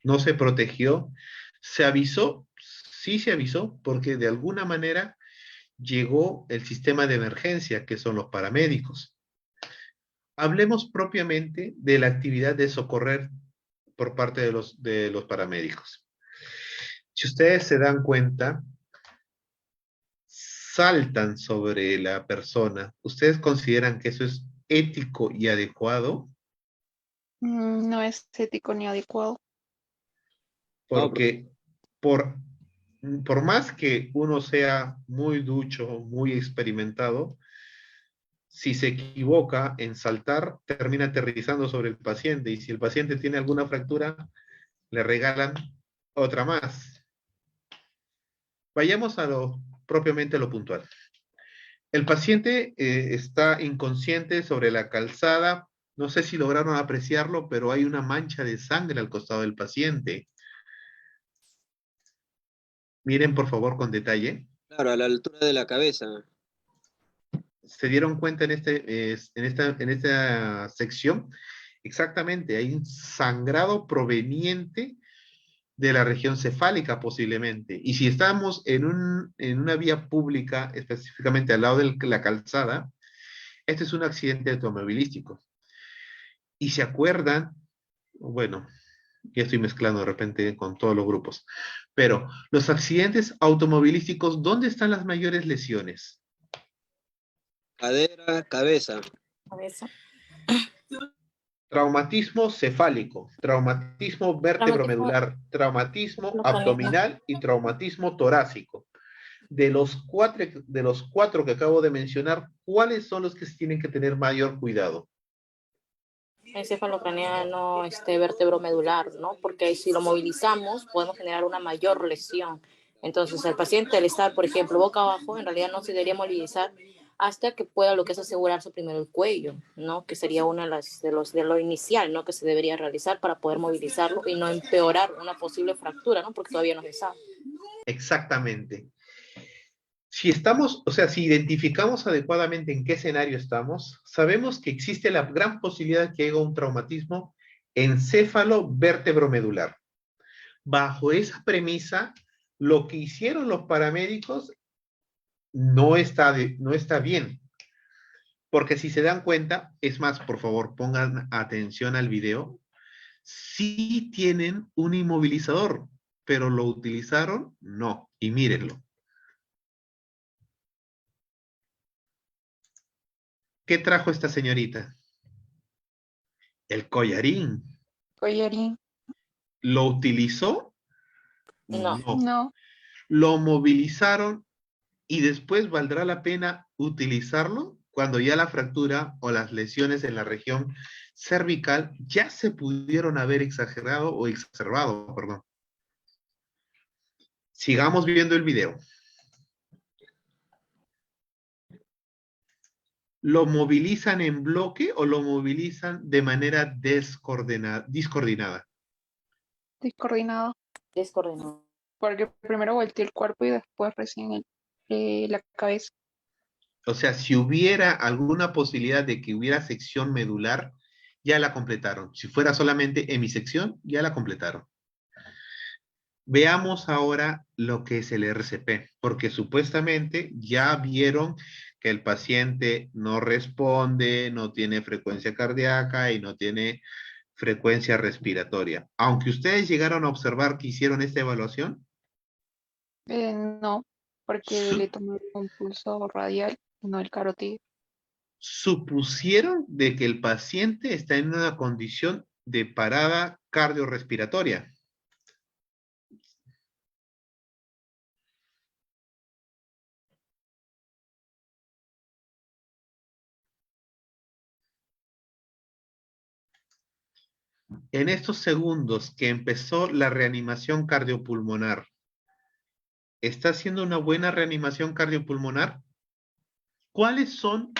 No se protegió. Se avisó, sí se avisó, porque de alguna manera llegó el sistema de emergencia, que son los paramédicos. Hablemos propiamente de la actividad de socorrer por parte de los paramédicos. Si ustedes se dan cuenta, saltan sobre la persona. ¿Ustedes consideran que eso es ético y adecuado? No es ético ni adecuado. No, Porque por, por más que uno sea muy ducho, muy experimentado, si se equivoca en saltar, termina aterrizando sobre el paciente. Y si el paciente tiene alguna fractura, le regalan otra más. Vayamos a lo propiamente a lo puntual. El paciente está inconsciente sobre la calzada. No sé si lograron apreciarlo, pero hay una mancha de sangre al costado del paciente. Miren, por favor, con detalle. claro, a la altura de la cabeza. ¿Se dieron cuenta en esta sección? Exactamente, hay un sangrado proveniente de la región cefálica posiblemente. Y si estamos en una vía pública, específicamente al lado de la calzada, este es un accidente automovilístico. Y se acuerdan, bueno, ya estoy mezclando de repente con todos los grupos, pero los accidentes automovilísticos, ¿dónde están las mayores lesiones? Cadera, cabeza. Cabeza. Traumatismo cefálico, traumatismo vértebromedular, traumatismo abdominal y traumatismo torácico. De los cuatro que acabo de mencionar, ¿cuáles son los que se tienen que tener mayor cuidado? Encefalocraniano, vértebromedular, ¿no? Porque si lo movilizamos podemos generar una mayor lesión. Entonces, el paciente al estar, por ejemplo, boca abajo, en realidad no se debería movilizar hasta que pueda lo que es asegurarse primero el cuello, ¿no? Que sería una de lo inicial, ¿no? Que se debería realizar para poder movilizarlo y no empeorar una posible fractura, ¿no? Porque todavía no se sabe. Exactamente. Si estamos, o sea, si identificamos adecuadamente en qué escenario estamos, sabemos que existe la gran posibilidad de que haya un traumatismo encéfalo-vértebro-medular. Bajo esa premisa, lo que hicieron los paramédicos no está bien. Porque si se dan cuenta, es más, por favor, pongan atención al video, sí tienen un inmovilizador, pero ¿lo utilizaron? No. Y mírenlo. ¿Qué trajo esta señorita? El collarín. Collarín. ¿Lo utilizó? No. No. No. Lo movilizaron y después valdrá la pena utilizarlo cuando ya la fractura o las lesiones en la región cervical ya se pudieron haber exagerado o exacerbado, perdón. Sigamos viendo el video. ¿Lo movilizan en bloque o lo movilizan de manera discoordinada? Descoordinado. Descoordinado. Porque primero volteé el cuerpo y después recién la cabeza. O sea, si hubiera alguna posibilidad de que hubiera sección medular, ya la completaron. Si fuera solamente hemisección, ya la completaron. Veamos ahora lo que es el RCP, porque supuestamente ya vieron que el paciente no responde, no tiene frecuencia cardíaca y no tiene frecuencia respiratoria. Aunque ustedes llegaron a observar que hicieron esta evaluación, No, porque le tomé un pulso radial, no el carotido. supusieron de que el paciente está en una condición de parada cardiorrespiratoria. En estos segundos que empezó la reanimación cardiopulmonar, ¿está haciendo una buena reanimación cardiopulmonar? ¿Cuáles son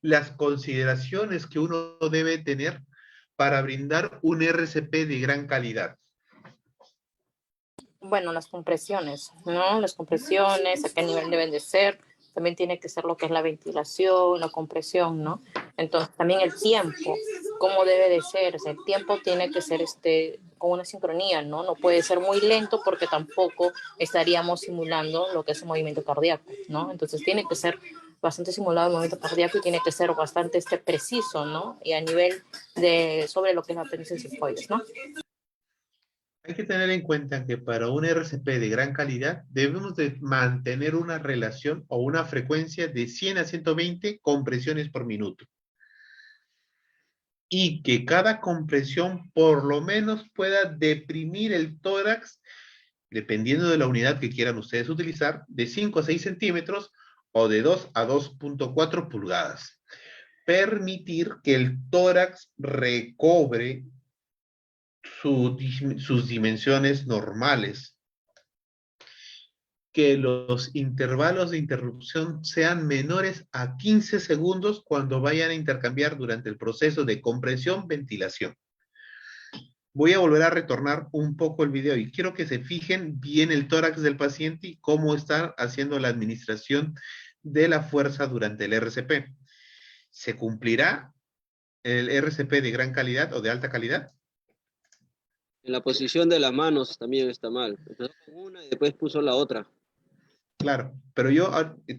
las consideraciones que uno debe tener para brindar un RCP de gran calidad? Bueno, las compresiones, ¿no? Las compresiones, a qué nivel deben de ser. También tiene que ser lo que es la ventilación, la compresión, ¿no? Entonces, también el tiempo, cómo debe de ser. O sea, el tiempo tiene que ser con una sincronía, ¿no? No puede ser muy lento porque tampoco estaríamos simulando lo que es un movimiento cardíaco, ¿no? Entonces, tiene que ser bastante simulado el movimiento cardíaco y tiene que ser bastante preciso, ¿no? Y a nivel sobre lo que es la apéndice cifoides, ¿no? Hay que tener en cuenta que para un RCP de gran calidad debemos de mantener una relación o una frecuencia de 100 a 120 compresiones por minuto. Y que cada compresión por lo menos pueda deprimir el tórax, dependiendo de la unidad que quieran ustedes utilizar, de 5 a 6 centímetros o de 2 a 2.4 pulgadas. Permitir que el tórax recobre sus dimensiones normales, que los intervalos de interrupción sean menores a 15 segundos cuando vayan a intercambiar durante el proceso de compresión-ventilación. Voy a volver a retornar un poco el video y quiero que se fijen bien el tórax del paciente y cómo está haciendo la administración de la fuerza durante el RCP. ¿Se cumplirá el RCP de gran calidad o de alta calidad? En la posición de las manos también está mal. Empezó con una y después puso la otra. Claro, pero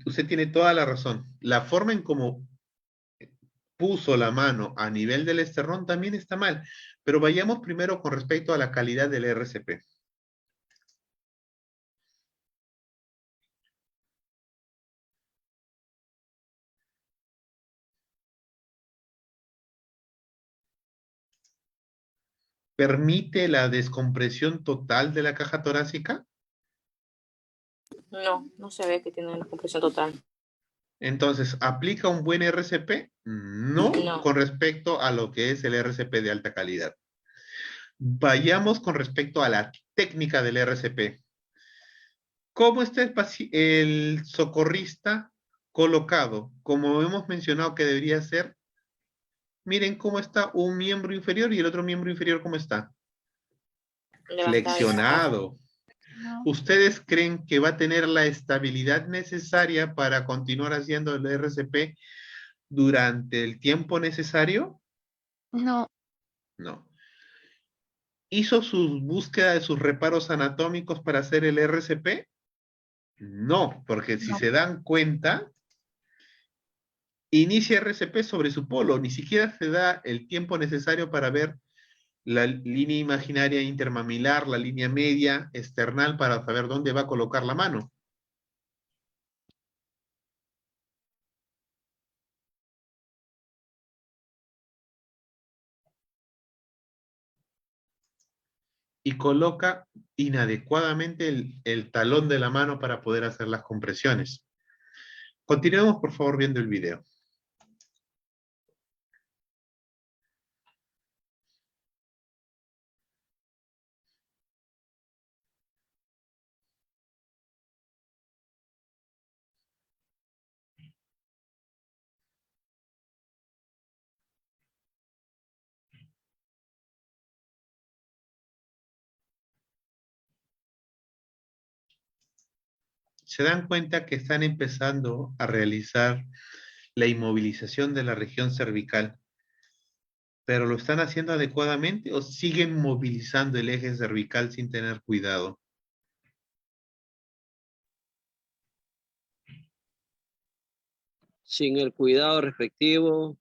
usted tiene toda la razón. La forma en cómo puso la mano a nivel del esternón también está mal, pero vayamos primero con respecto a la calidad del RCP. ¿Permite la descompresión total de la caja torácica? No, no se ve que tiene una compresión total. Entonces, ¿aplica un buen RCP? No, No. con respecto a lo que es el RCP de alta calidad. Vayamos con respecto a la técnica del RCP. ¿Cómo está el socorrista colocado? Como hemos mencionado que debería ser, miren cómo está un miembro inferior y el otro miembro inferior cómo está. Levantado. Flexionado. No, ¿Ustedes creen que va a tener la estabilidad necesaria para continuar haciendo el RCP durante el tiempo necesario? no, No. ¿Hizo su búsqueda de sus reparos anatómicos para hacer el RCP? No, porque si no. se dan cuenta, inicia RCP sobre su polo, ni siquiera se da el tiempo necesario para ver la línea imaginaria intermamilar, la línea media, external, para saber dónde va a colocar la mano. y coloca inadecuadamente el talón de la mano para poder hacer las compresiones. Continuemos, por favor, viendo el video. Se dan cuenta que están empezando a realizar la inmovilización de la región cervical, pero ¿lo están haciendo adecuadamente o siguen movilizando el eje cervical sin tener cuidado? Sin el cuidado respectivo.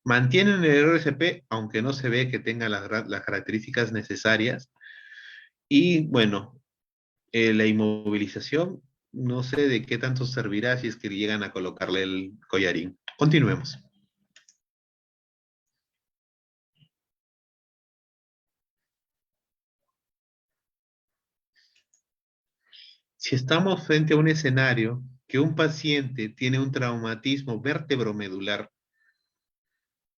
Mantienen el RCP, aunque no se ve que tenga las características necesarias. Y bueno, la inmovilización, no sé de qué tanto servirá si es que llegan a colocarle el collarín. Continuemos. Si estamos frente a un escenario que un paciente tiene un traumatismo vértebromedular,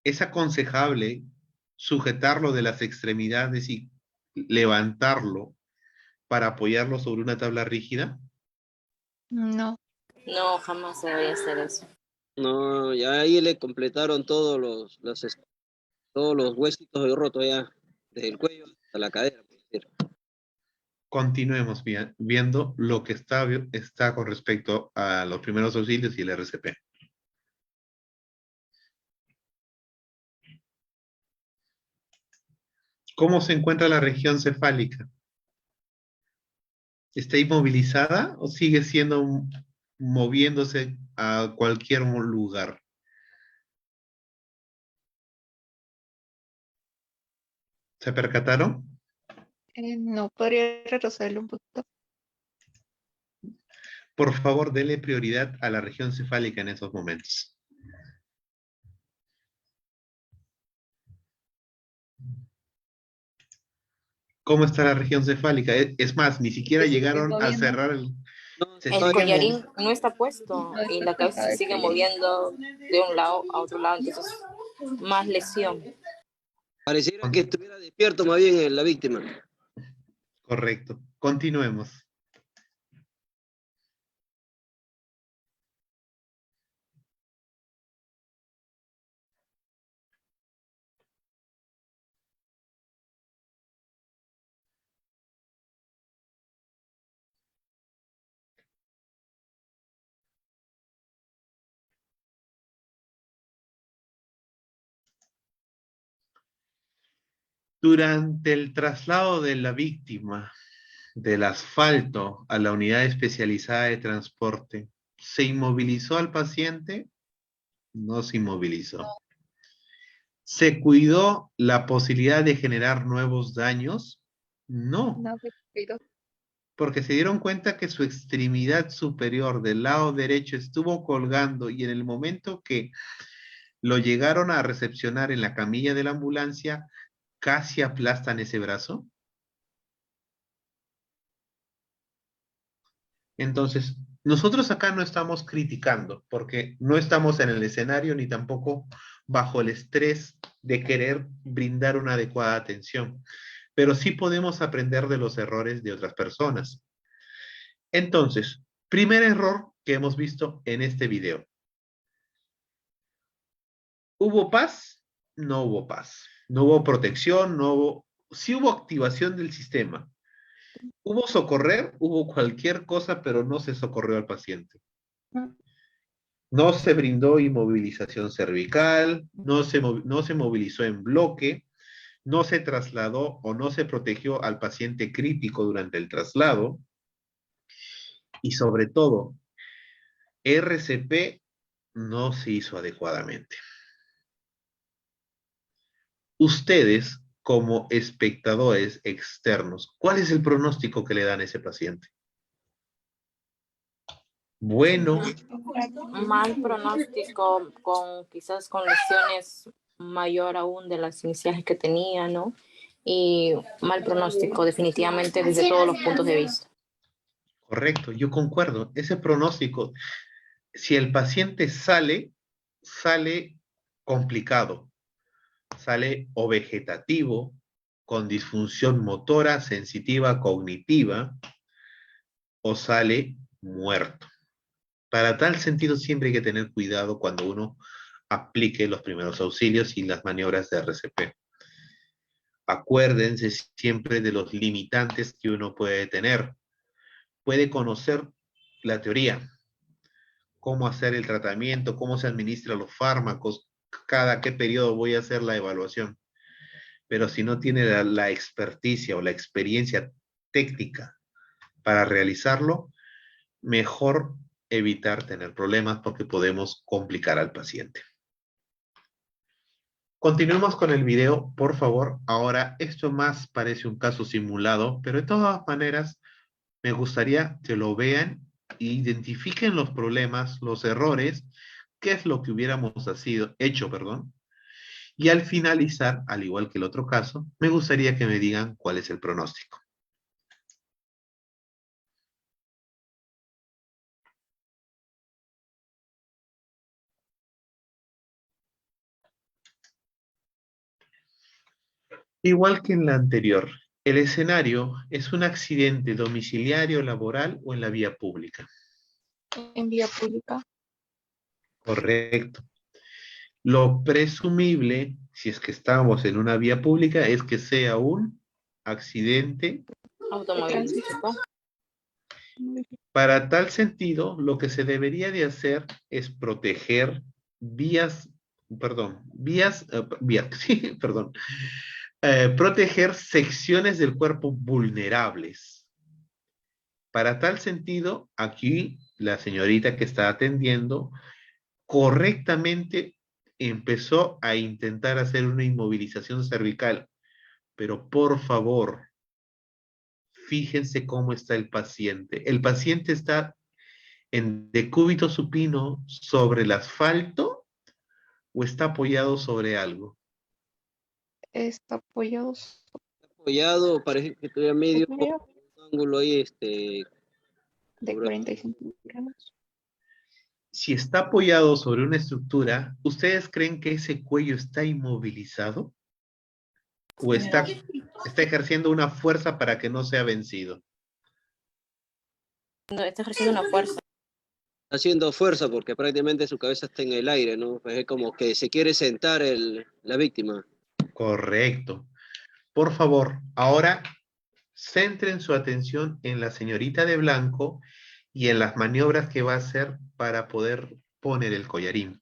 es aconsejable sujetarlo de las extremidades y levantarlo para apoyarlo sobre una tabla rígida. No, No, jamás se debe hacer eso. No, ya ahí le completaron todos los huesitos rotos ya, desde el cuello hasta la cadera, por decir. Continuemos viendo lo que está con respecto a los primeros auxilios y el RCP. ¿Cómo se encuentra la región cefálica? ¿Está inmovilizada o sigue siendo moviéndose a cualquier lugar? ¿Se percataron? no podría retrocederlo un poquito. Por favor, dele prioridad a la región cefálica en esos momentos. ¿Cómo está la región cefálica? Es más, ni siquiera Que se sigue llegaron a moviendo. cerrar No, se El sigue collarín no está puesto No, y la cabeza se sigue moviendo de un lado a otro lado, entonces más lesión. pareciera que estuviera despierto más bien la víctima. Correcto. Continuemos. Durante el traslado de la víctima del asfalto a la unidad especializada de transporte, ¿se inmovilizó al paciente? No se inmovilizó. ¿Se cuidó la posibilidad de generar nuevos daños? No, No, pero porque se dieron cuenta que su extremidad superior del lado derecho estuvo colgando y en el momento que lo llegaron a recepcionar en la camilla de la ambulancia, casi aplastan ese brazo. Entonces, nosotros acá no estamos criticando, porque no estamos en el escenario ni tampoco bajo el estrés de querer brindar una adecuada atención, pero sí podemos aprender de los errores de otras personas. Entonces, primer error que hemos visto en este video. ¿Hubo paz? No hubo paz. No hubo protección, no hubo... Sí hubo activación del sistema. ¿Hubo socorrer? Hubo cualquier cosa, pero no se socorrió al paciente. no, No se brindó inmovilización cervical, no se movilizó en bloque, no se trasladó o no se protegió al paciente crítico durante el traslado y sobre todo, RCP no se hizo adecuadamente. Ustedes, como espectadores externos, ¿cuál es el pronóstico que le dan a ese paciente? Bueno, Mal pronóstico, quizás con lesiones mayor aún de las iniciales que tenía, ¿no? Y mal pronóstico, definitivamente, desde todos los puntos de vista. Correcto, yo concuerdo. Ese pronóstico, si el paciente sale complicado, sale o vegetativo, con disfunción motora, sensitiva, cognitiva, o sale muerto. Para tal sentido, siempre hay que tener cuidado cuando uno aplique los primeros auxilios y las maniobras de RCP. Acuérdense siempre de los limitantes que uno puede tener. Puede conocer la teoría, cómo hacer el tratamiento, cómo se administran los fármacos, cada qué periodo voy a hacer la evaluación. Pero si no tiene la experticia o la experiencia técnica para realizarlo, mejor evitar tener problemas porque podemos complicar al paciente. Continuemos con el video, por favor. Ahora, esto más parece un caso simulado, pero de todas maneras, me gustaría que lo vean e identifiquen los problemas, los errores, qué es lo que hubiéramos hecho, perdón. Y al finalizar, al igual que el otro caso, me gustaría que me digan cuál es el pronóstico. Igual que en la anterior, el escenario es un accidente domiciliario, laboral o en la vía pública. En vía pública. Correcto. Lo presumible, si es que estamos en una vía pública, es que sea un accidente. Automovilístico. Para tal sentido, lo que se debería de hacer es proteger sí, perdón, proteger secciones del cuerpo vulnerables. Para tal sentido, aquí la señorita que está atendiendo correctamente empezó a intentar hacer una inmovilización cervical, pero por favor, fíjense cómo está el paciente. El paciente está en decúbito supino sobre el asfalto o está apoyado sobre algo. Está apoyado Apoyado, parece que tuviera medio sobre ángulo ahí, de 45 grados. Si está apoyado sobre una estructura, ¿ustedes creen que ese cuello está inmovilizado? ¿O está ejerciendo una fuerza para que no sea vencido? No, está ejerciendo una fuerza. haciendo fuerza porque prácticamente su cabeza está en el aire, ¿no? Pues es como que se quiere sentar la víctima. Correcto. Por favor, ahora centren su atención en la señorita de blanco y en las maniobras que va a hacer para poder poner el collarín.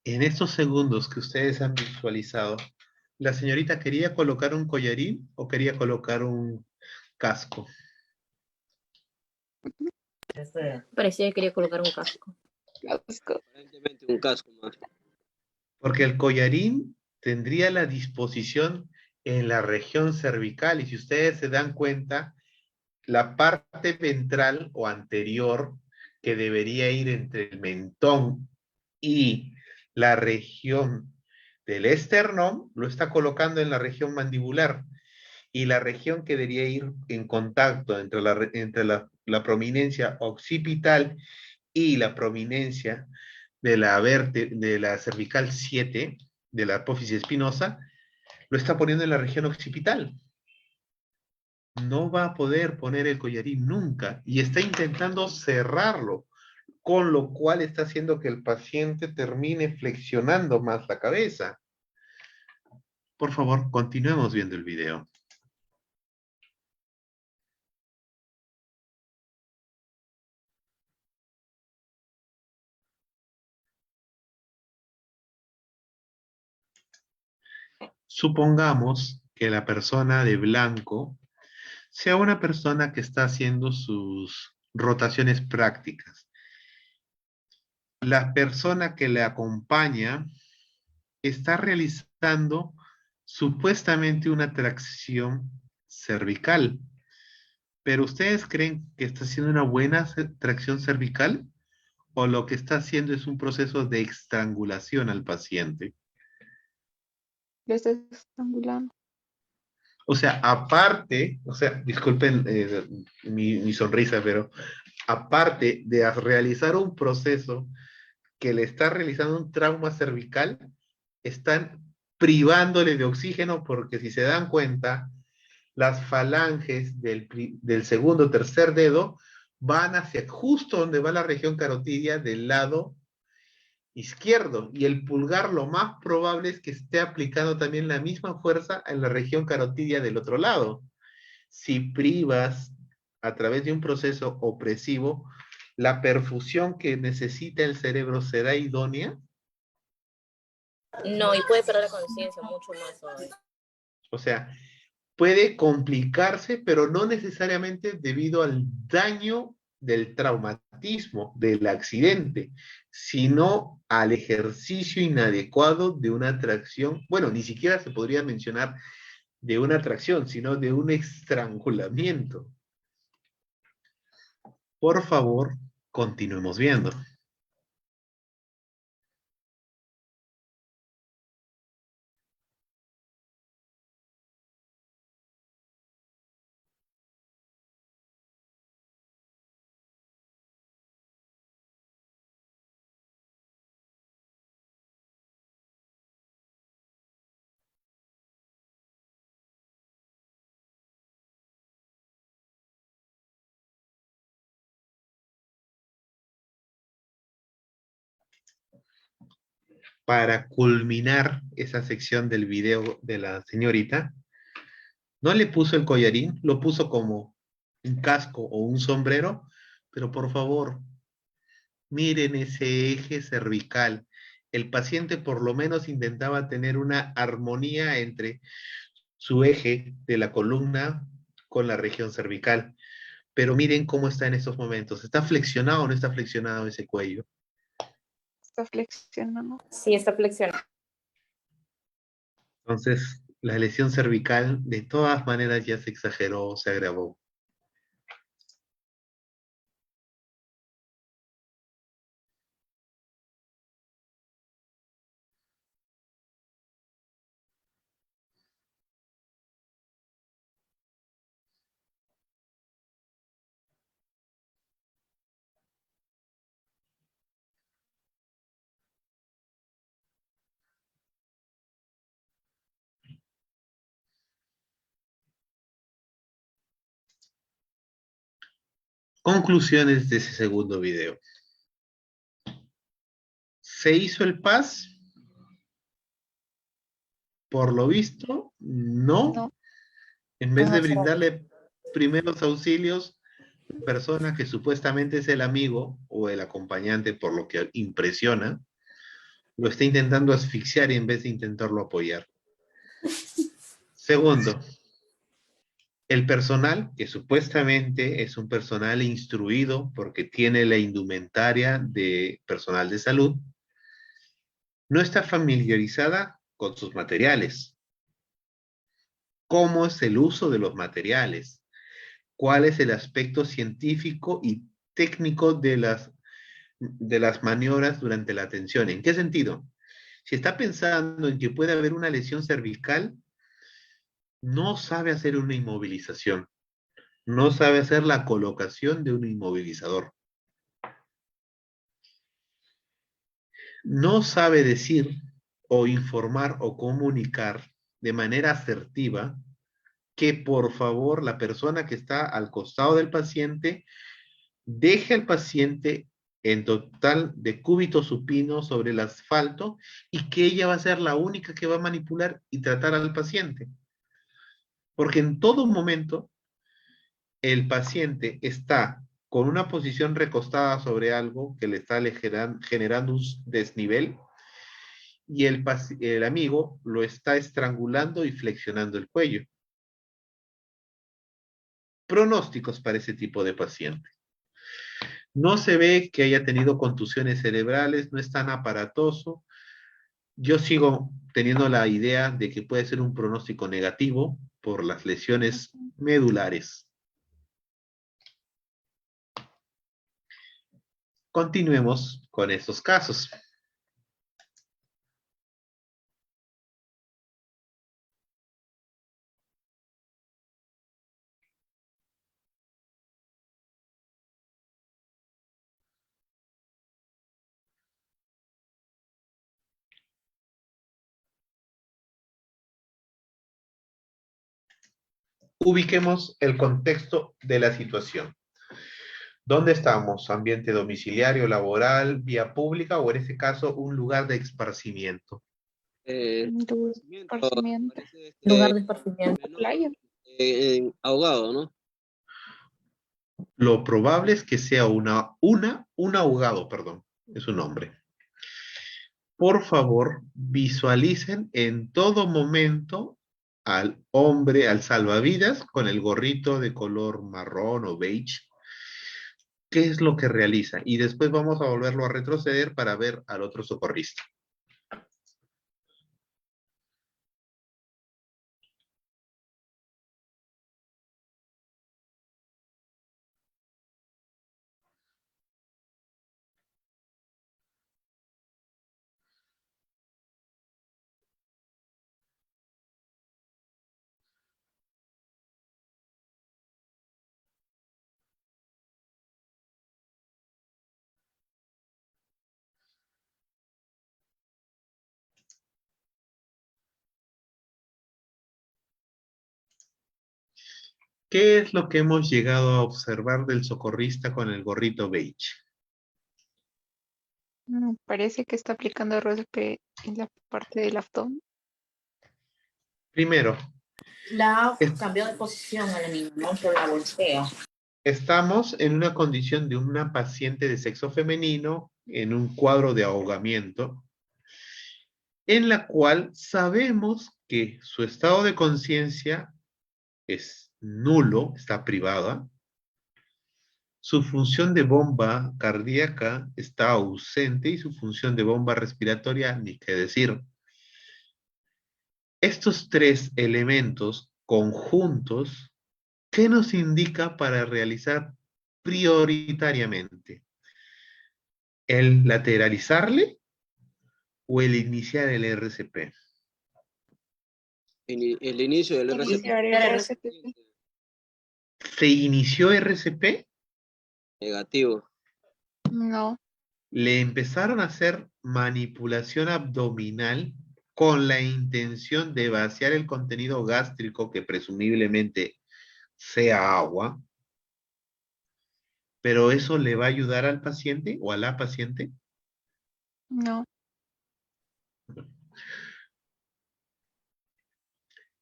En estos segundos que ustedes han visualizado, ¿la señorita quería colocar un collarín o quería colocar un casco? Parecía que quería colocar un casco. Aparentemente un casco más. Porque el collarín tendría la disposición en la región cervical y si ustedes se dan cuenta, la parte ventral o anterior que debería ir entre el mentón y la región del esternón, lo está colocando en la región mandibular y la región que debería ir en contacto entre la prominencia occipital y la prominencia de la cervical 7, de la apófisis espinosa, lo está poniendo en la región occipital. No va a poder poner el collarín nunca y está intentando cerrarlo, con lo cual está haciendo que el paciente termine flexionando más la cabeza. Por favor, continuemos viendo el video. Supongamos que la persona de blanco sea una persona que está haciendo sus rotaciones prácticas. La persona que le acompaña está realizando supuestamente una tracción cervical. ¿Pero ustedes creen que está haciendo una buena tracción cervical? ¿O lo que está haciendo es un proceso de estrangulación al paciente? Le estás estrangulando. O sea, aparte, o sea, disculpen mi sonrisa, pero aparte de realizar un proceso que le está realizando un trauma cervical, están privándole de oxígeno porque si se dan cuenta, las falanges del segundo o tercer dedo van hacia justo donde va la región carotidia del lado izquierdo y el pulgar lo más probable es que esté aplicando también la misma fuerza en la región carotidia del otro lado. Si privas a través de un proceso opresivo, la perfusión que necesita el cerebro será idónea. No, y puede perder la conciencia mucho más todavía. O sea, puede complicarse, pero no necesariamente debido al daño del traumatismo, del accidente, sino al ejercicio inadecuado de una tracción. Bueno, ni siquiera se podría mencionar de una tracción, sino de un estrangulamiento. Por favor, continuemos viendo. Para culminar esa sección del video de la señorita, no le puso el collarín, lo puso como un casco o un sombrero, pero por favor, miren ese eje cervical. El paciente por lo menos intentaba tener una armonía entre su eje de la columna con la región cervical. Pero miren cómo está en estos momentos. ¿Está flexionado o no está flexionado ese cuello? Está flexionando. Sí, está flexionado. Entonces, la lesión cervical de todas maneras ya se exageró, se agravó. Conclusiones de ese segundo video. ¿Se hizo el PAS? Por lo visto, no. No. En vez No, de brindarle primeros auxilios, la persona que supuestamente es el amigo o el acompañante, por lo que impresiona, lo está intentando asfixiar en vez de intentarlo apoyar. Segundo, el personal, que supuestamente es un personal instruido porque tiene la indumentaria de personal de salud, no está familiarizada con sus materiales. ¿Cómo es el uso de los materiales? ¿Cuál es el aspecto científico y técnico de las maniobras durante la atención? ¿En qué sentido? Si está pensando en que puede haber una lesión cervical, no sabe hacer una inmovilización, no sabe hacer la colocación de un inmovilizador. No sabe decir o informar o comunicar de manera asertiva que por favor la persona que está al costado del paciente deje al paciente en total decúbito supino sobre el asfalto y que ella va a ser la única que va a manipular y tratar al paciente. Porque en todo momento el paciente está con una posición recostada sobre algo que le está generando un desnivel y el amigo lo está estrangulando y flexionando el cuello. Pronósticos para ese tipo de paciente. No se ve que haya tenido contusiones cerebrales, no es tan aparatoso. Yo sigo teniendo la idea de que puede ser un pronóstico negativo por las lesiones medulares. Continuemos con estos casos. Ubiquemos el contexto de la situación. ¿Dónde estamos? ¿Ambiente domiciliario, laboral, vía pública o en este caso un lugar de esparcimiento? Esparcimiento. Parece, Lugar de esparcimiento. menor, Playa. ahogado, ¿no? Lo probable es que sea un ahogado, perdón, es un nombre. Por favor, visualicen en todo momento al hombre, al salvavidas, con el gorrito de color marrón o beige. ¿Qué es lo que realiza? Y después vamos a volverlo a retroceder para ver al otro socorrista. ¿Qué es lo que hemos llegado a observar del socorrista con el gorrito beige? Parece que está aplicando RCP en la parte del abdomen. Primero, La cambió de posición al niño, ¿no? Por la voltea. estamos en una condición de una paciente de sexo femenino en un cuadro de ahogamiento, en la cual sabemos que su estado de conciencia es nulo, está privada. Su función de bomba cardíaca está ausente y su función de bomba respiratoria, ni qué decir. Estos tres elementos conjuntos, ¿qué nos indica para realizar prioritariamente? ¿El lateralizarle o el iniciar el RCP? El inicio del RCP. Iniciar el RCP. ¿Se inició RCP? Negativo. No, Le empezaron a hacer manipulación abdominal con la intención de vaciar el contenido gástrico que presumiblemente sea agua, pero eso le va a ayudar al paciente o a la paciente. no.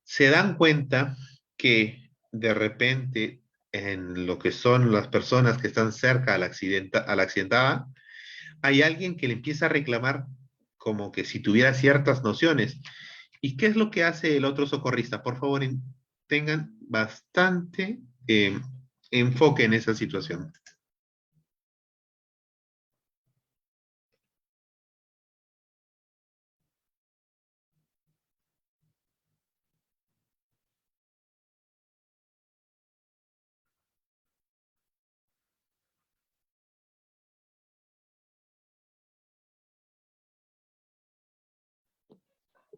Se dan cuenta que de repente en lo que son las personas que están cerca a la accidentada, hay alguien que le empieza a reclamar como que si tuviera ciertas nociones. ¿Y qué es lo que hace el otro socorrista? Por favor, tengan bastante enfoque en esa situación.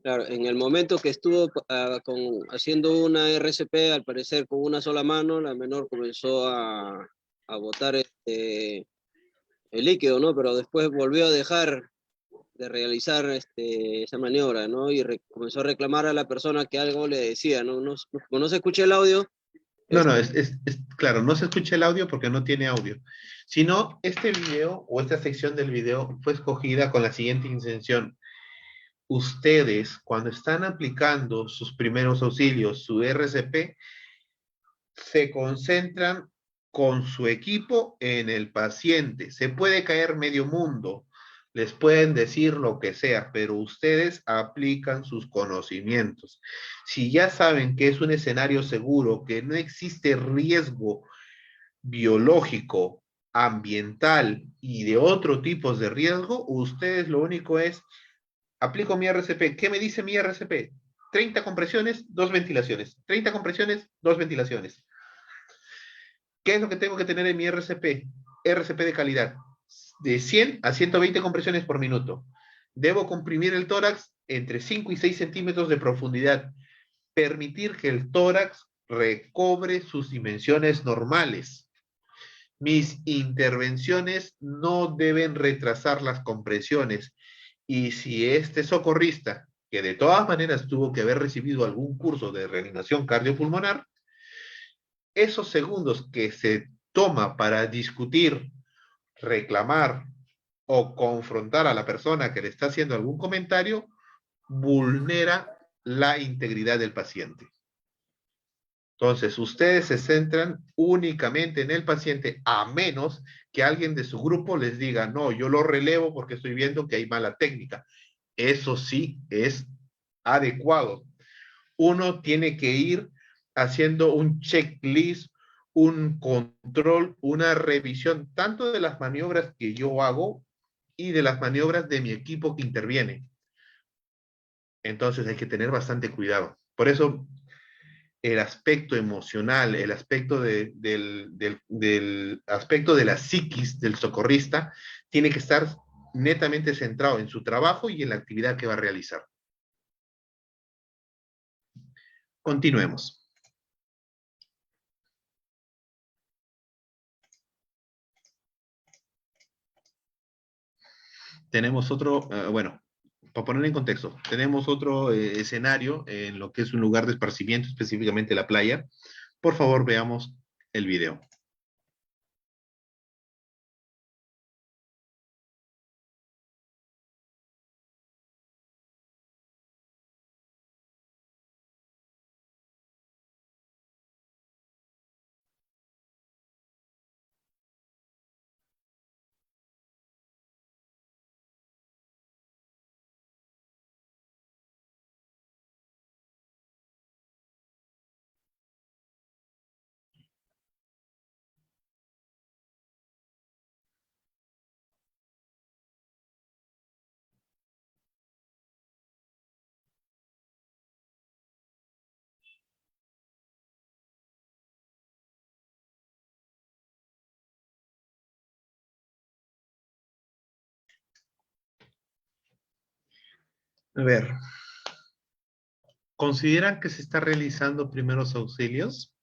Claro, en el momento que estuvo haciendo una RCP, al parecer con una sola mano, la menor comenzó a botar el líquido, ¿no? Pero después volvió a dejar de realizar esa maniobra, ¿no? Y comenzó a reclamar a la persona que algo le decía, ¿no? Como no se escucha el audio. No, no, claro, no se escucha el audio porque no tiene audio. Sino este video o esta sección del video fue escogida con la siguiente intención. Ustedes, cuando están aplicando sus primeros auxilios, su RCP, se concentran con su equipo en el paciente. Se puede caer medio mundo, les pueden decir lo que sea, pero ustedes aplican sus conocimientos. Si ya saben que es un escenario seguro, que no existe riesgo biológico, ambiental y de otro tipo de riesgo, ustedes lo único es, aplico mi RCP. ¿Qué me dice mi RCP? 30 compresiones, 2 ventilaciones. 30 compresiones, 2 ventilaciones. ¿Qué es lo que tengo que tener en mi RCP? RCP de calidad. De 100 a 120 compresiones por minuto. Debo comprimir el tórax entre 5 y 6 centímetros de profundidad. Permitir que el tórax recobre sus dimensiones normales. Mis intervenciones no deben retrasar las compresiones. Y si este socorrista, que de todas maneras tuvo que haber recibido algún curso de reanimación cardiopulmonar, esos segundos que se toma para discutir, reclamar o confrontar a la persona que le está haciendo algún comentario, vulnera la integridad del paciente. Entonces, ustedes se centran únicamente en el paciente, a menos que alguien de su grupo les diga, no, yo lo relevo porque estoy viendo que hay mala técnica. Eso sí es adecuado. Uno tiene que ir haciendo un checklist, un control, una revisión, tanto de las maniobras que yo hago y de las maniobras de mi equipo que interviene. Entonces hay que tener bastante cuidado. Por eso el aspecto emocional, el aspecto del aspecto de la psiquis del socorrista tiene que estar netamente centrado en su trabajo y en la actividad que va a realizar. Continuemos. Tenemos otro, bueno, para poner en contexto, tenemos otro escenario en lo que es un lugar de esparcimiento, específicamente la playa. Por favor, veamos el video. A ver, ¿consideran que se está realizando primeros auxilios?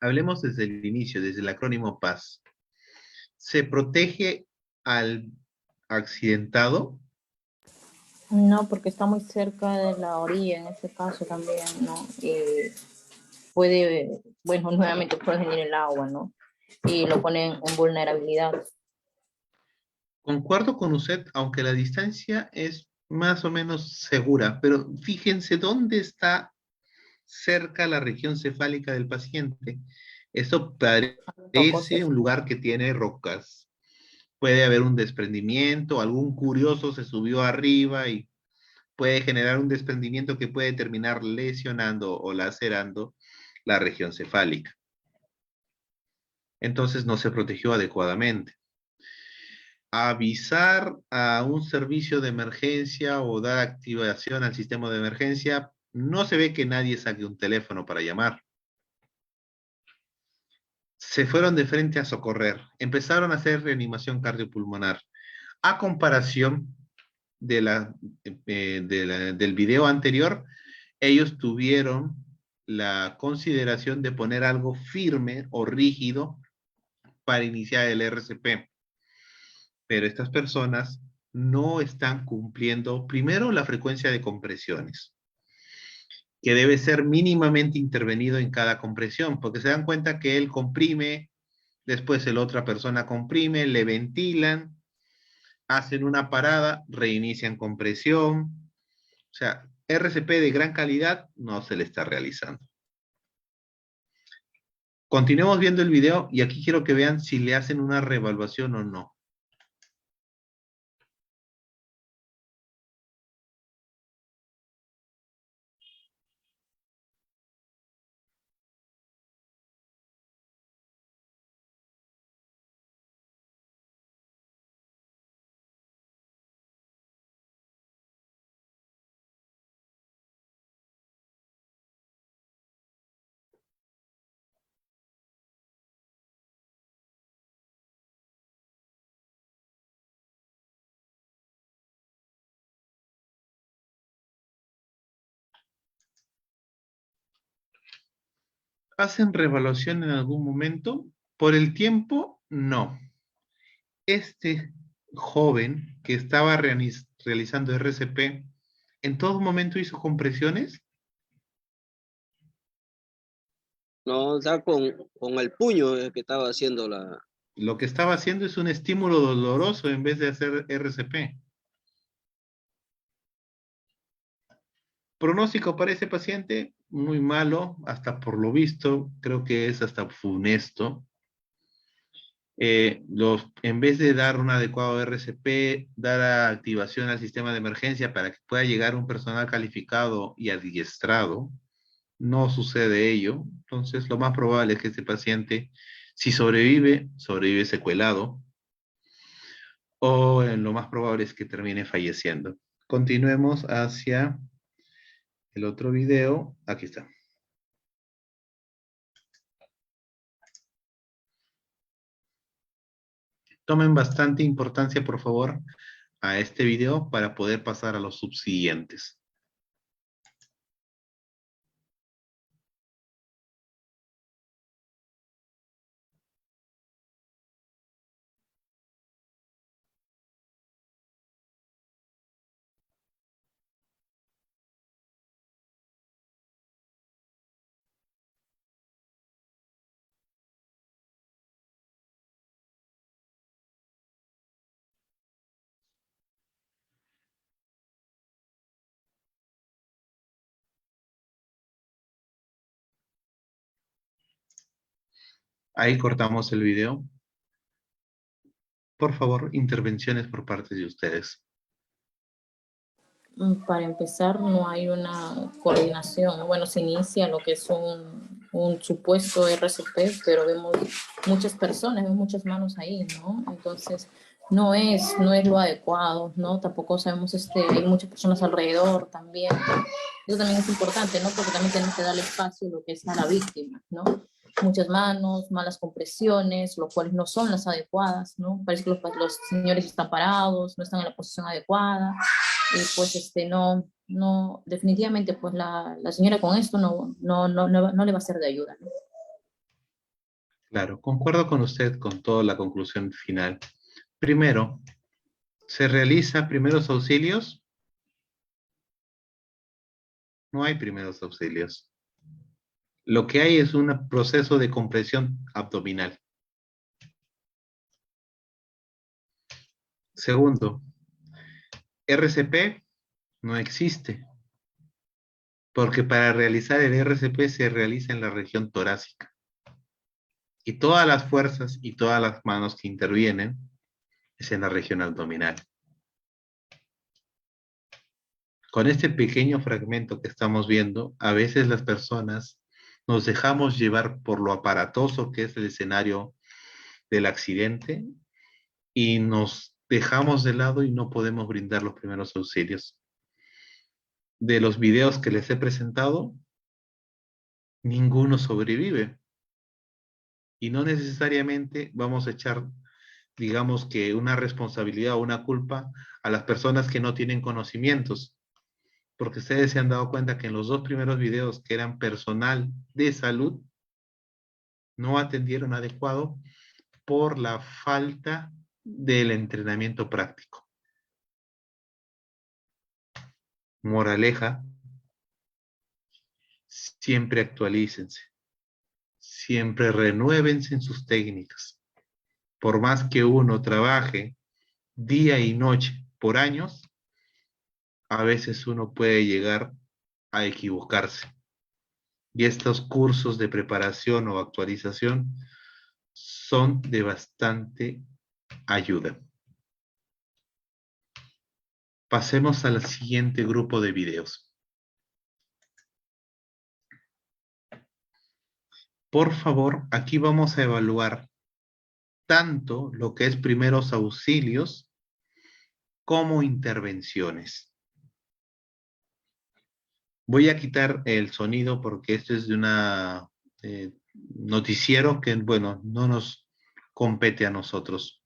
Hablemos desde el inicio, desde el acrónimo PAS. ¿Se protege al accidentado? No, porque está muy cerca de la orilla en ese caso también, ¿no? Y puede, bueno, nuevamente puede venir el agua, ¿no? Y lo pone en vulnerabilidad. Concuerdo con usted, aunque la distancia es más o menos segura, pero fíjense dónde está cerca la región cefálica del paciente. Esto parece un lugar que tiene rocas. Puede haber un desprendimiento, algún curioso se subió arriba y puede generar un desprendimiento que puede terminar lesionando o lacerando la región cefálica. Entonces no se protegió adecuadamente. Avisar a un servicio de emergencia o dar activación al sistema de emergencia, no se ve que nadie saque un teléfono para llamar. Se fueron de frente a socorrer, empezaron a hacer reanimación cardiopulmonar. A comparación del video anterior, ellos tuvieron la consideración de poner algo firme o rígido para iniciar el RCP. Pero estas personas no están cumpliendo, primero, la frecuencia de compresiones, que debe ser mínimamente intervenido en cada compresión, porque se dan cuenta que él comprime, después la otra persona comprime, le ventilan, hacen una parada, reinician compresión. O sea, RCP de gran calidad no se le está realizando. Continuemos viendo el video y aquí quiero que vean si le hacen una reevaluación o no. ¿Hacen reevaluación en algún momento? Por el tiempo, no. Este joven que estaba realizando RCP, ¿en todo momento hizo compresiones? No, está con el puño que estaba haciendo la... Lo que estaba haciendo es un estímulo doloroso en vez de hacer RCP. Pronóstico para ese paciente, muy malo, hasta por lo visto, creo que es hasta funesto. En vez de dar un adecuado RCP, dar activación al sistema de emergencia para que pueda llegar un personal calificado y adiestrado, no sucede ello. Entonces, lo más probable es que este paciente, si sobrevive, sobrevive secuelado, o lo más probable es que termine falleciendo. Continuemos hacia el otro video. Aquí está. Tomen bastante importancia, por favor, a este video para poder pasar a los subsiguientes. Ahí cortamos el video. Por favor, intervenciones por parte de ustedes. Para empezar, no hay una coordinación. Bueno, se inicia lo que es un supuesto RCP, pero vemos muchas personas, vemos muchas manos ahí, ¿no? Entonces, no es lo adecuado, ¿no? Tampoco sabemos, hay muchas personas alrededor también. Eso también es importante, ¿no? Porque también tenemos que darle espacio a lo que es a la víctima, ¿no? Muchas manos, malas compresiones, lo cuales no son las adecuadas, ¿no? Parece que los señores están parados, no están en la posición adecuada, y pues no, definitivamente pues la señora con esto no le va a ser de ayuda, ¿no? Claro, concuerdo con usted con toda la conclusión final. Primero, ¿se realiza primeros auxilios? No hay primeros auxilios. Lo que hay es un proceso de compresión abdominal. Segundo, RCP no existe, porque para realizar el RCP se realiza en la región torácica. Y todas las fuerzas y todas las manos que intervienen es en la región abdominal. Con este pequeño fragmento que estamos viendo, a veces las personas nos dejamos llevar por lo aparatoso que es el escenario del accidente y nos dejamos de lado y no podemos brindar los primeros auxilios. De los videos que les he presentado, ninguno sobrevive. Y no necesariamente vamos a echar, digamos que una responsabilidad o una culpa a las personas que no tienen conocimientos. Porque ustedes se han dado cuenta que en los dos primeros videos que eran personal de salud, no atendieron adecuado por la falta del entrenamiento práctico. Moraleja, siempre actualícense, siempre renuévense en sus técnicas. Por más que uno trabaje día y noche por años, a veces uno puede llegar a equivocarse. Y estos cursos de preparación o actualización son de bastante ayuda. Pasemos al siguiente grupo de videos. Por favor, aquí vamos a evaluar tanto lo que es primeros auxilios como intervenciones. Voy a quitar el sonido porque esto es de una noticiero que, bueno, no nos compete a nosotros.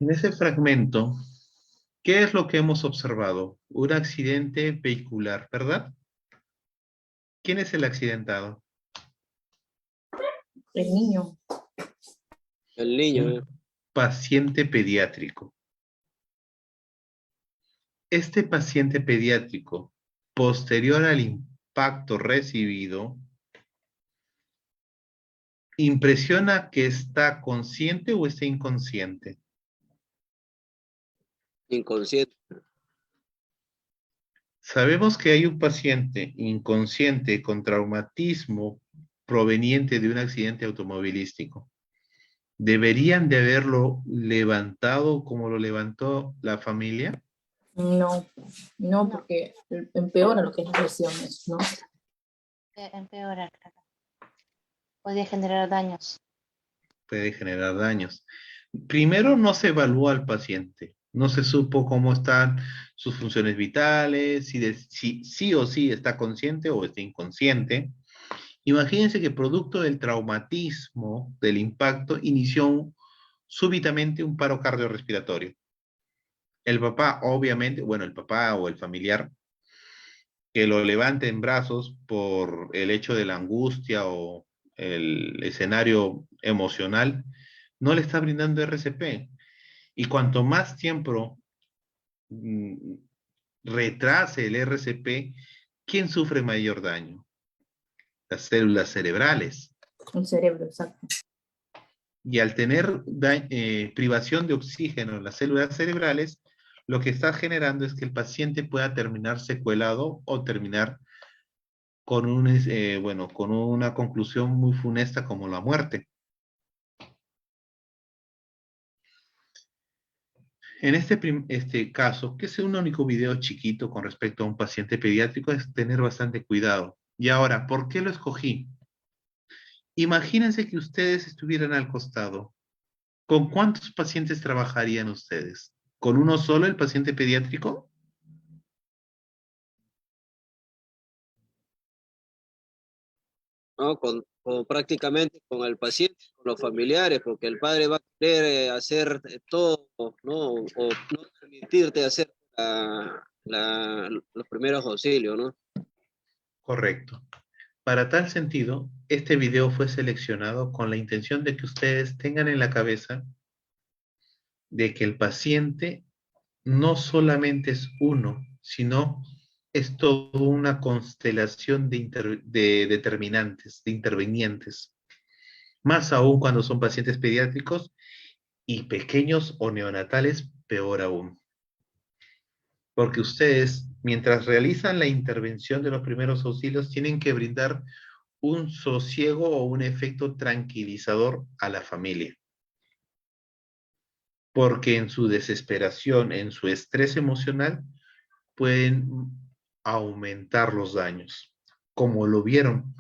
En ese fragmento, ¿qué es lo que hemos observado? Un accidente vehicular, ¿verdad? ¿Quién es el accidentado? El niño. El niño. Un paciente pediátrico. Este paciente pediátrico, posterior al impacto recibido, ¿impresiona que está consciente o está inconsciente? Inconsciente. Sabemos que hay un paciente inconsciente con traumatismo proveniente de un accidente automovilístico. ¿Deberían de haberlo levantado como lo levantó la familia? No, no, porque empeora lo que es las lesiones, ¿no? Empeora, claro. Puede generar daños. Puede generar daños. Primero no se evalúa al paciente, no se supo cómo están sus funciones vitales, si sí o sí está consciente o está inconsciente. Imagínense que producto del traumatismo, del impacto, inició súbitamente un paro cardiorrespiratorio. El papá, obviamente, bueno, el papá o el familiar que lo levante en brazos por el hecho de la angustia o el escenario emocional, no le está brindando RCP. Y cuanto más tiempo mm, retrase el RCP, ¿quién sufre mayor daño? Las células cerebrales. El cerebro, exacto. Y al tener privación de oxígeno en las células cerebrales, lo que está generando es que el paciente pueda terminar secuelado o terminar con bueno, con una conclusión muy funesta como la muerte. En este caso, que es un único video chiquito con respecto a un paciente pediátrico, es tener bastante cuidado. Y ahora, ¿por qué lo escogí? Imagínense que ustedes estuvieran al costado. ¿Con cuántos pacientes trabajarían ustedes? ¿Con uno solo, el paciente pediátrico? ¿No? Con prácticamente con el paciente, con los familiares, porque el padre va a querer hacer todo, ¿no? O no permitirte hacer los primeros auxilios, ¿no? Correcto. Para tal sentido, este video fue seleccionado con la intención de que ustedes tengan en la cabeza de que el paciente no solamente es uno, sino es toda una constelación de determinantes, de intervinientes. Más aún cuando son pacientes pediátricos y pequeños o neonatales, peor aún. Porque ustedes, mientras realizan la intervención de los primeros auxilios, tienen que brindar un sosiego o un efecto tranquilizador a la familia. Porque en su desesperación, en su estrés emocional, pueden aumentar los daños. Como lo vieron,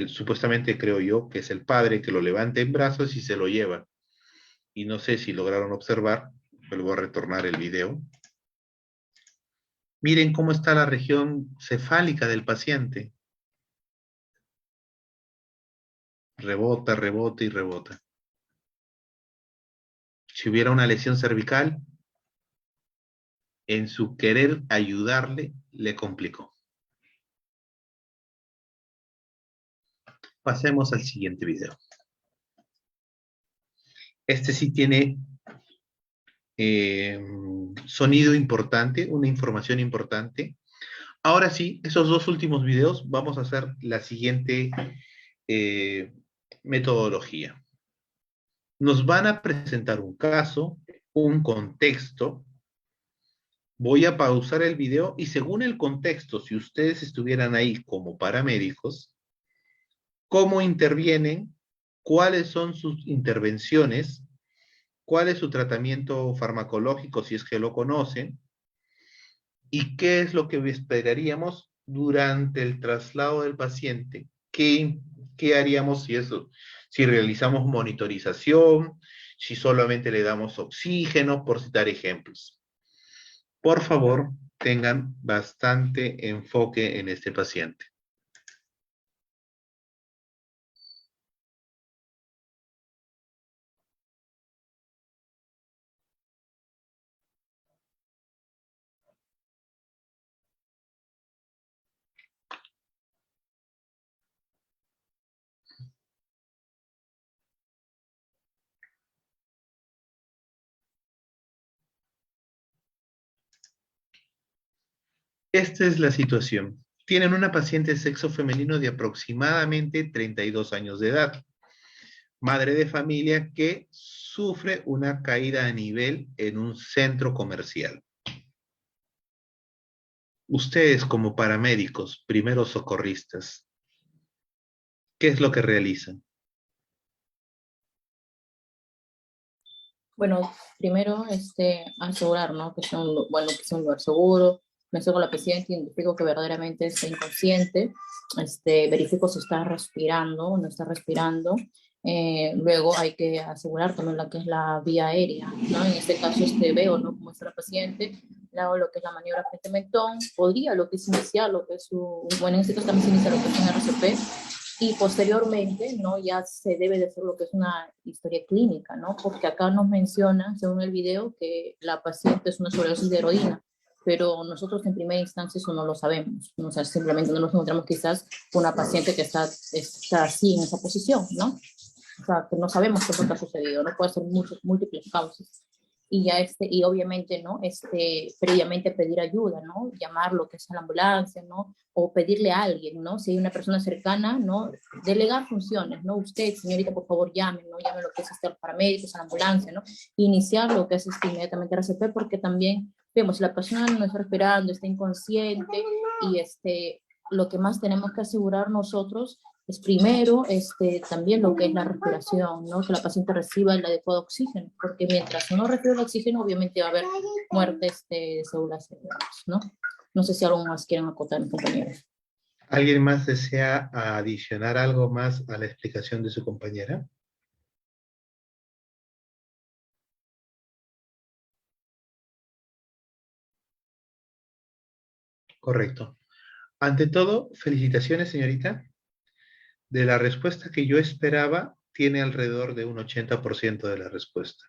supuestamente creo yo que es el padre que lo levanta en brazos y se lo lleva. Y no sé si lograron observar, vuelvo a retornar el video. Miren cómo está la región cefálica del paciente. Rebota, rebota y rebota. Si hubiera una lesión cervical, en su querer ayudarle, le complicó. Pasemos al siguiente video. Este sí tiene sonido importante, una información importante. Ahora sí, esos dos últimos videos, vamos a hacer la siguiente eh, metodología. Nos van a presentar un caso, un contexto. Voy a pausar el video y según el contexto, si ustedes estuvieran ahí como paramédicos, cómo intervienen, cuáles son sus intervenciones, cuál es su tratamiento farmacológico si es que lo conocen, y qué es lo que esperaríamos durante el traslado del paciente. ¿Qué haríamos si eso? Si realizamos monitorización, si solamente le damos oxígeno, por citar ejemplos. Por favor, tengan bastante enfoque en este paciente. Esta es la situación. Tienen una paciente de sexo femenino de aproximadamente 32 años de edad, madre de familia que sufre una caída a nivel en un centro comercial. Ustedes como paramédicos, primeros socorristas, ¿qué es lo que realizan? Bueno, primero, asegurar, ¿no? Que sea bueno, que sea un lugar seguro. Me acerco a la paciente, identifico que verdaderamente está inconsciente, verifico si está respirando o no está respirando. Luego hay que asegurar también lo que es la vía aérea, ¿no? En este caso, veo, ¿no? Cómo está la paciente, le hago lo que es la maniobra frente mentón, podría lo que es iniciar, lo que es bueno, en este caso también se inicia lo que es un RCP, y posteriormente, ¿no? Ya se debe de hacer lo que es una historia clínica, ¿no? Porque acá nos menciona, según el video, que la paciente es una sobredosis de heroína, pero nosotros en primera instancia eso no lo sabemos, ¿no? O sea, simplemente no nos encontramos quizás con una paciente que está así en esa posición, ¿no? O sea, que no sabemos qué es lo que ha sucedido, ¿no? Puede ser múltiples causas. Y ya y obviamente, ¿no? Previamente pedir ayuda, ¿no? Llamar lo que es a la ambulancia, ¿no? O pedirle a alguien, ¿no? Si hay una persona cercana, ¿no? Delegar funciones, ¿no? Usted, señorita, por favor, llame, ¿no? Llame lo que es los paramédicos, a la ambulancia, ¿no? Iniciar lo que es inmediatamente RCP, porque también vemos, si la persona no está respirando, está inconsciente, y lo que más tenemos que asegurar nosotros es primero también lo que es la respiración, ¿no? Que la paciente reciba el adecuado oxígeno, porque mientras no recibe el oxígeno, obviamente va a haber muerte de células cerebrales, ¿no? No sé si algo más quieren acotar, mis compañeros. ¿Alguien más desea adicionar algo más a la explicación de su compañera? Correcto. Ante todo, felicitaciones, señorita. De la respuesta que yo esperaba, tiene alrededor de un 80% de la respuesta.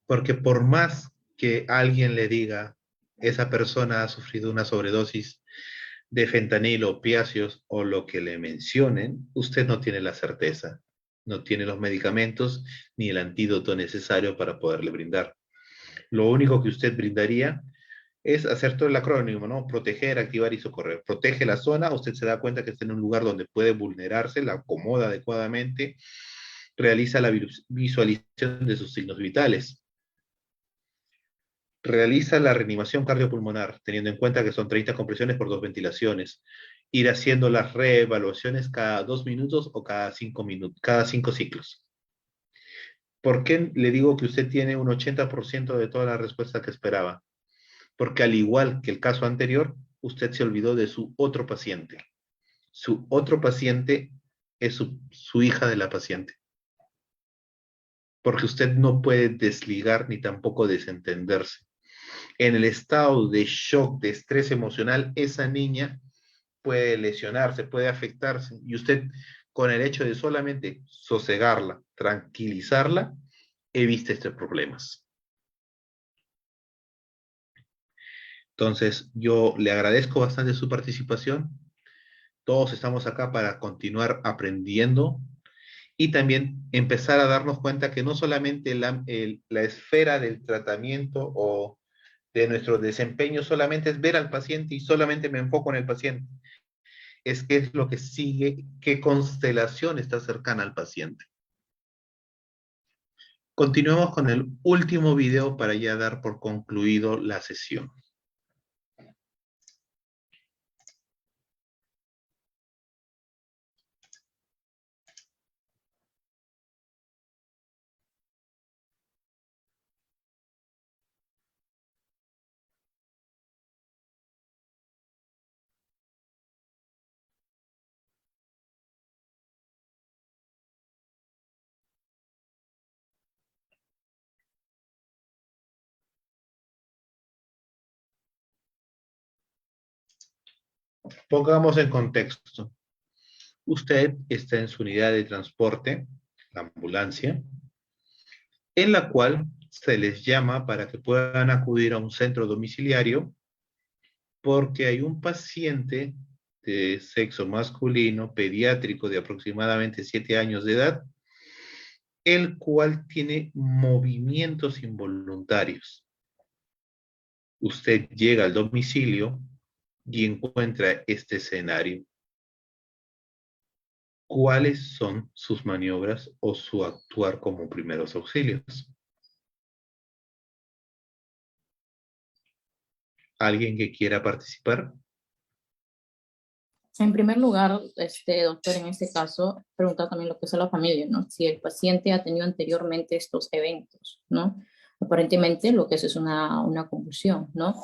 Porque por más que alguien le diga, esa persona ha sufrido una sobredosis de fentanilo, opiáceos o lo que le mencionen, usted no tiene la certeza, no tiene los medicamentos ni el antídoto necesario para poderle brindar. Lo único que usted brindaría es hacer todo el acrónimo, ¿no? Proteger, activar y socorrer. Protege la zona, usted se da cuenta que está en un lugar donde puede vulnerarse, la acomoda adecuadamente, realiza la visualización de sus signos vitales. Realiza la reanimación cardiopulmonar, teniendo en cuenta que son 30 compresiones por 2 ventilaciones. Ir haciendo las reevaluaciones cada 2 minutos o cada 5 minutos, cada 5 ciclos. ¿Por qué le digo que usted tiene un 80% de toda la respuesta que esperaba? Porque al igual que el caso anterior, usted se olvidó de su otro paciente. Su otro paciente es su hija de la paciente. Porque usted no puede desligar ni tampoco desentenderse. En el estado de shock, de estrés emocional, esa niña puede lesionarse, puede afectarse. Y usted, con el hecho de solamente sosegarla, tranquilizarla, evita estos problemas. Entonces, yo le agradezco bastante su participación. Todos estamos acá para continuar aprendiendo y también empezar a darnos cuenta que no solamente la esfera del tratamiento o de nuestro desempeño solamente es ver al paciente y solamente me enfoco en el paciente, es qué es lo que sigue, qué constelación está cercana al paciente. Continuemos con el último video para ya dar por concluido la sesión. Pongamos en contexto. Usted está en su unidad de transporte, la ambulancia, en la cual se les llama para que puedan acudir a un centro domiciliario porque hay un paciente de sexo masculino, pediátrico de aproximadamente 7 años de edad, el cual tiene movimientos involuntarios. Usted llega al domicilio y encuentra este escenario. ¿Cuáles son sus maniobras o su actuar como primeros auxilios? ¿Alguien que quiera participar? En primer lugar, doctor, en este caso, preguntar también lo que es a la familia, ¿no? Si el paciente ha tenido anteriormente estos eventos, ¿no? Aparentemente lo que es una convulsión, ¿no?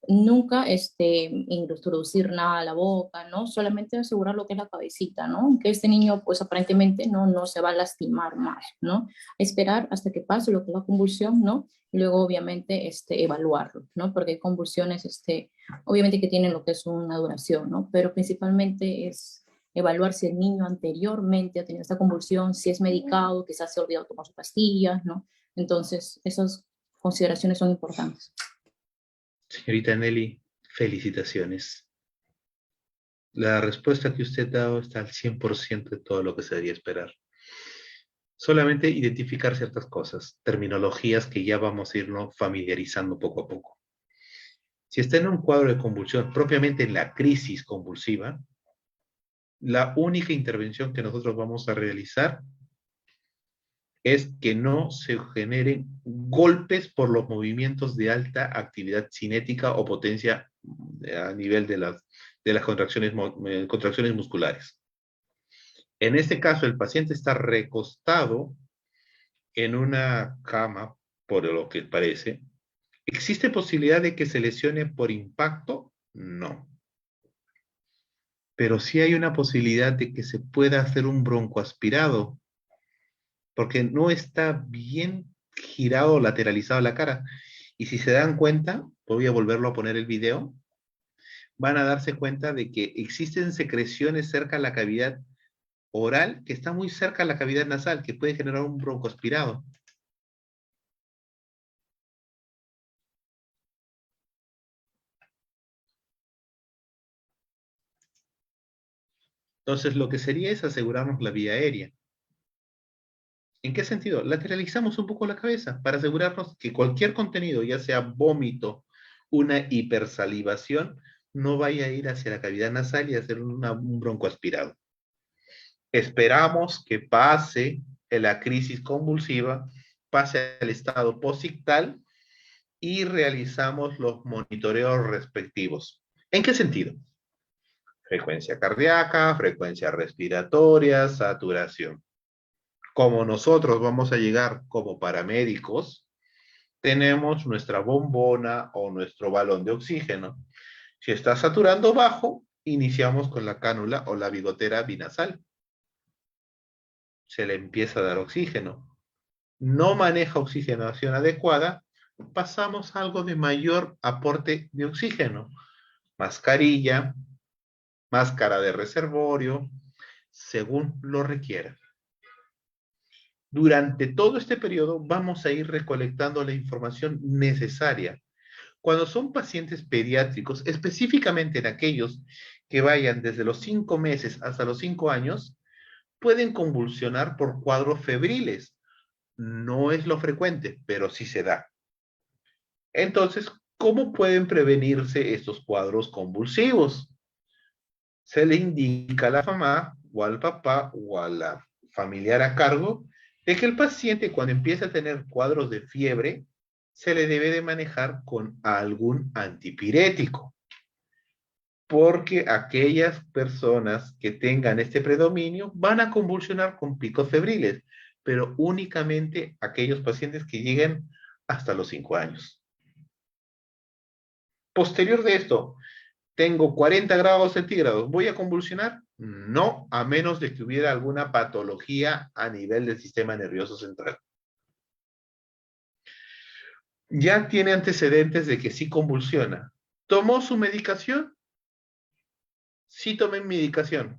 Nunca introducir nada a la boca, ¿no? Solamente asegurar lo que es la cabecita, ¿no? Que este niño, pues aparentemente no se va a lastimar más, ¿no? Esperar hasta que pase lo que es la convulsión, ¿no? Y luego, obviamente, evaluarlo, ¿no? Porque hay convulsiones, obviamente que tienen lo que es una duración, ¿no? Pero principalmente es evaluar si el niño anteriormente ha tenido esta convulsión, si es medicado, quizás se ha olvidado tomar sus pastillas, ¿no? Entonces, esas consideraciones son importantes. Señorita Nelly, felicitaciones. La respuesta que usted ha dado está al 100% de todo lo que se debería esperar. Solamente identificar ciertas cosas, terminologías que ya vamos a irnos familiarizando poco a poco. Si está en un cuadro de convulsión, propiamente en la crisis convulsiva, la única intervención que nosotros vamos a realizar es que no se generen golpes por los movimientos de alta actividad cinética o potencia a nivel de las contracciones musculares. En este caso, el paciente está recostado en una cama, por lo que parece. ¿Existe posibilidad de que se lesione por impacto? No. Pero sí hay una posibilidad de que se pueda hacer un broncoaspirado, porque no está bien girado o lateralizado la cara. Y si se dan cuenta, voy a volverlo a poner el video, van a darse cuenta de que existen secreciones cerca de la cavidad oral que está muy cerca de la cavidad nasal, que puede generar un broncoaspirado. Entonces, lo que sería es asegurarnos la vía aérea. ¿En qué sentido? Lateralizamos un poco la cabeza para asegurarnos que cualquier contenido, ya sea vómito, una hipersalivación, no vaya a ir hacia la cavidad nasal y hacer un broncoaspirado. Esperamos que pase la crisis convulsiva, pase al estado posictal y realizamos los monitoreos respectivos. ¿En qué sentido? Frecuencia cardíaca, frecuencia respiratoria, saturación. Como nosotros vamos a llegar como paramédicos, tenemos nuestra bombona o nuestro balón de oxígeno. Si está saturando bajo, iniciamos con la cánula o la bigotera binasal. Se le empieza a dar oxígeno. No maneja oxigenación adecuada, pasamos a algo de mayor aporte de oxígeno. Mascarilla, máscara de reservorio, según lo requiera. Durante todo este periodo vamos a ir recolectando la información necesaria. Cuando son pacientes pediátricos, específicamente en aquellos que vayan desde los 5 meses hasta los 5 años, pueden convulsionar por cuadros febriles. No es lo frecuente, pero sí se da. Entonces, ¿cómo pueden prevenirse estos cuadros convulsivos? Se le indica a la mamá o al papá o a la familiar a cargo de que el paciente cuando empieza a tener cuadros de fiebre se le debe de manejar con algún antipirético, porque aquellas personas que tengan este predominio van a convulsionar con picos febriles, pero únicamente aquellos pacientes que lleguen hasta los 5 años. Posterior de esto, tengo 40 grados centígrados, ¿voy a convulsionar? No, a menos de que hubiera alguna patología a nivel del sistema nervioso central. Ya tiene antecedentes de que sí convulsiona. ¿Tomó su medicación? Sí tomé medicación.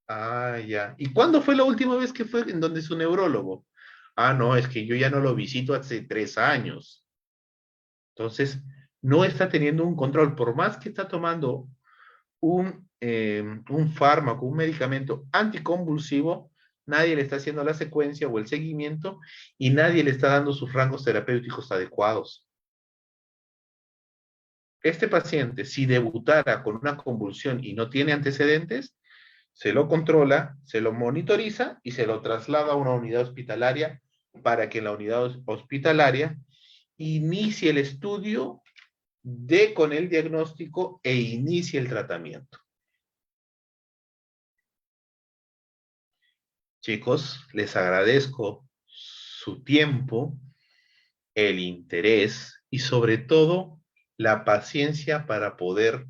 Ah, ya. ¿Y cuándo fue la última vez que fue en donde su neurólogo? Ah, no, es que yo ya no lo visito hace 3 años. Entonces, no está teniendo un control. Por más que está tomando un fármaco, un medicamento anticonvulsivo, nadie le está haciendo la secuencia o el seguimiento y nadie le está dando sus rangos terapéuticos adecuados. Este paciente, si debutara con una convulsión y no tiene antecedentes, se lo controla, se lo monitoriza y se lo traslada a una unidad hospitalaria para que en la unidad hospitalaria inicie el estudio, dé con el diagnóstico e inicie el tratamiento. Chicos, les agradezco su tiempo, el interés y sobre todo la paciencia para poder,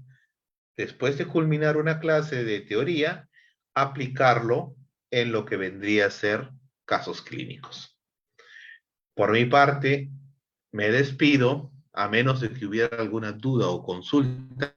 después de culminar una clase de teoría, aplicarlo en lo que vendría a ser casos clínicos. Por mi parte, me despido, a menos de que hubiera alguna duda o consulta,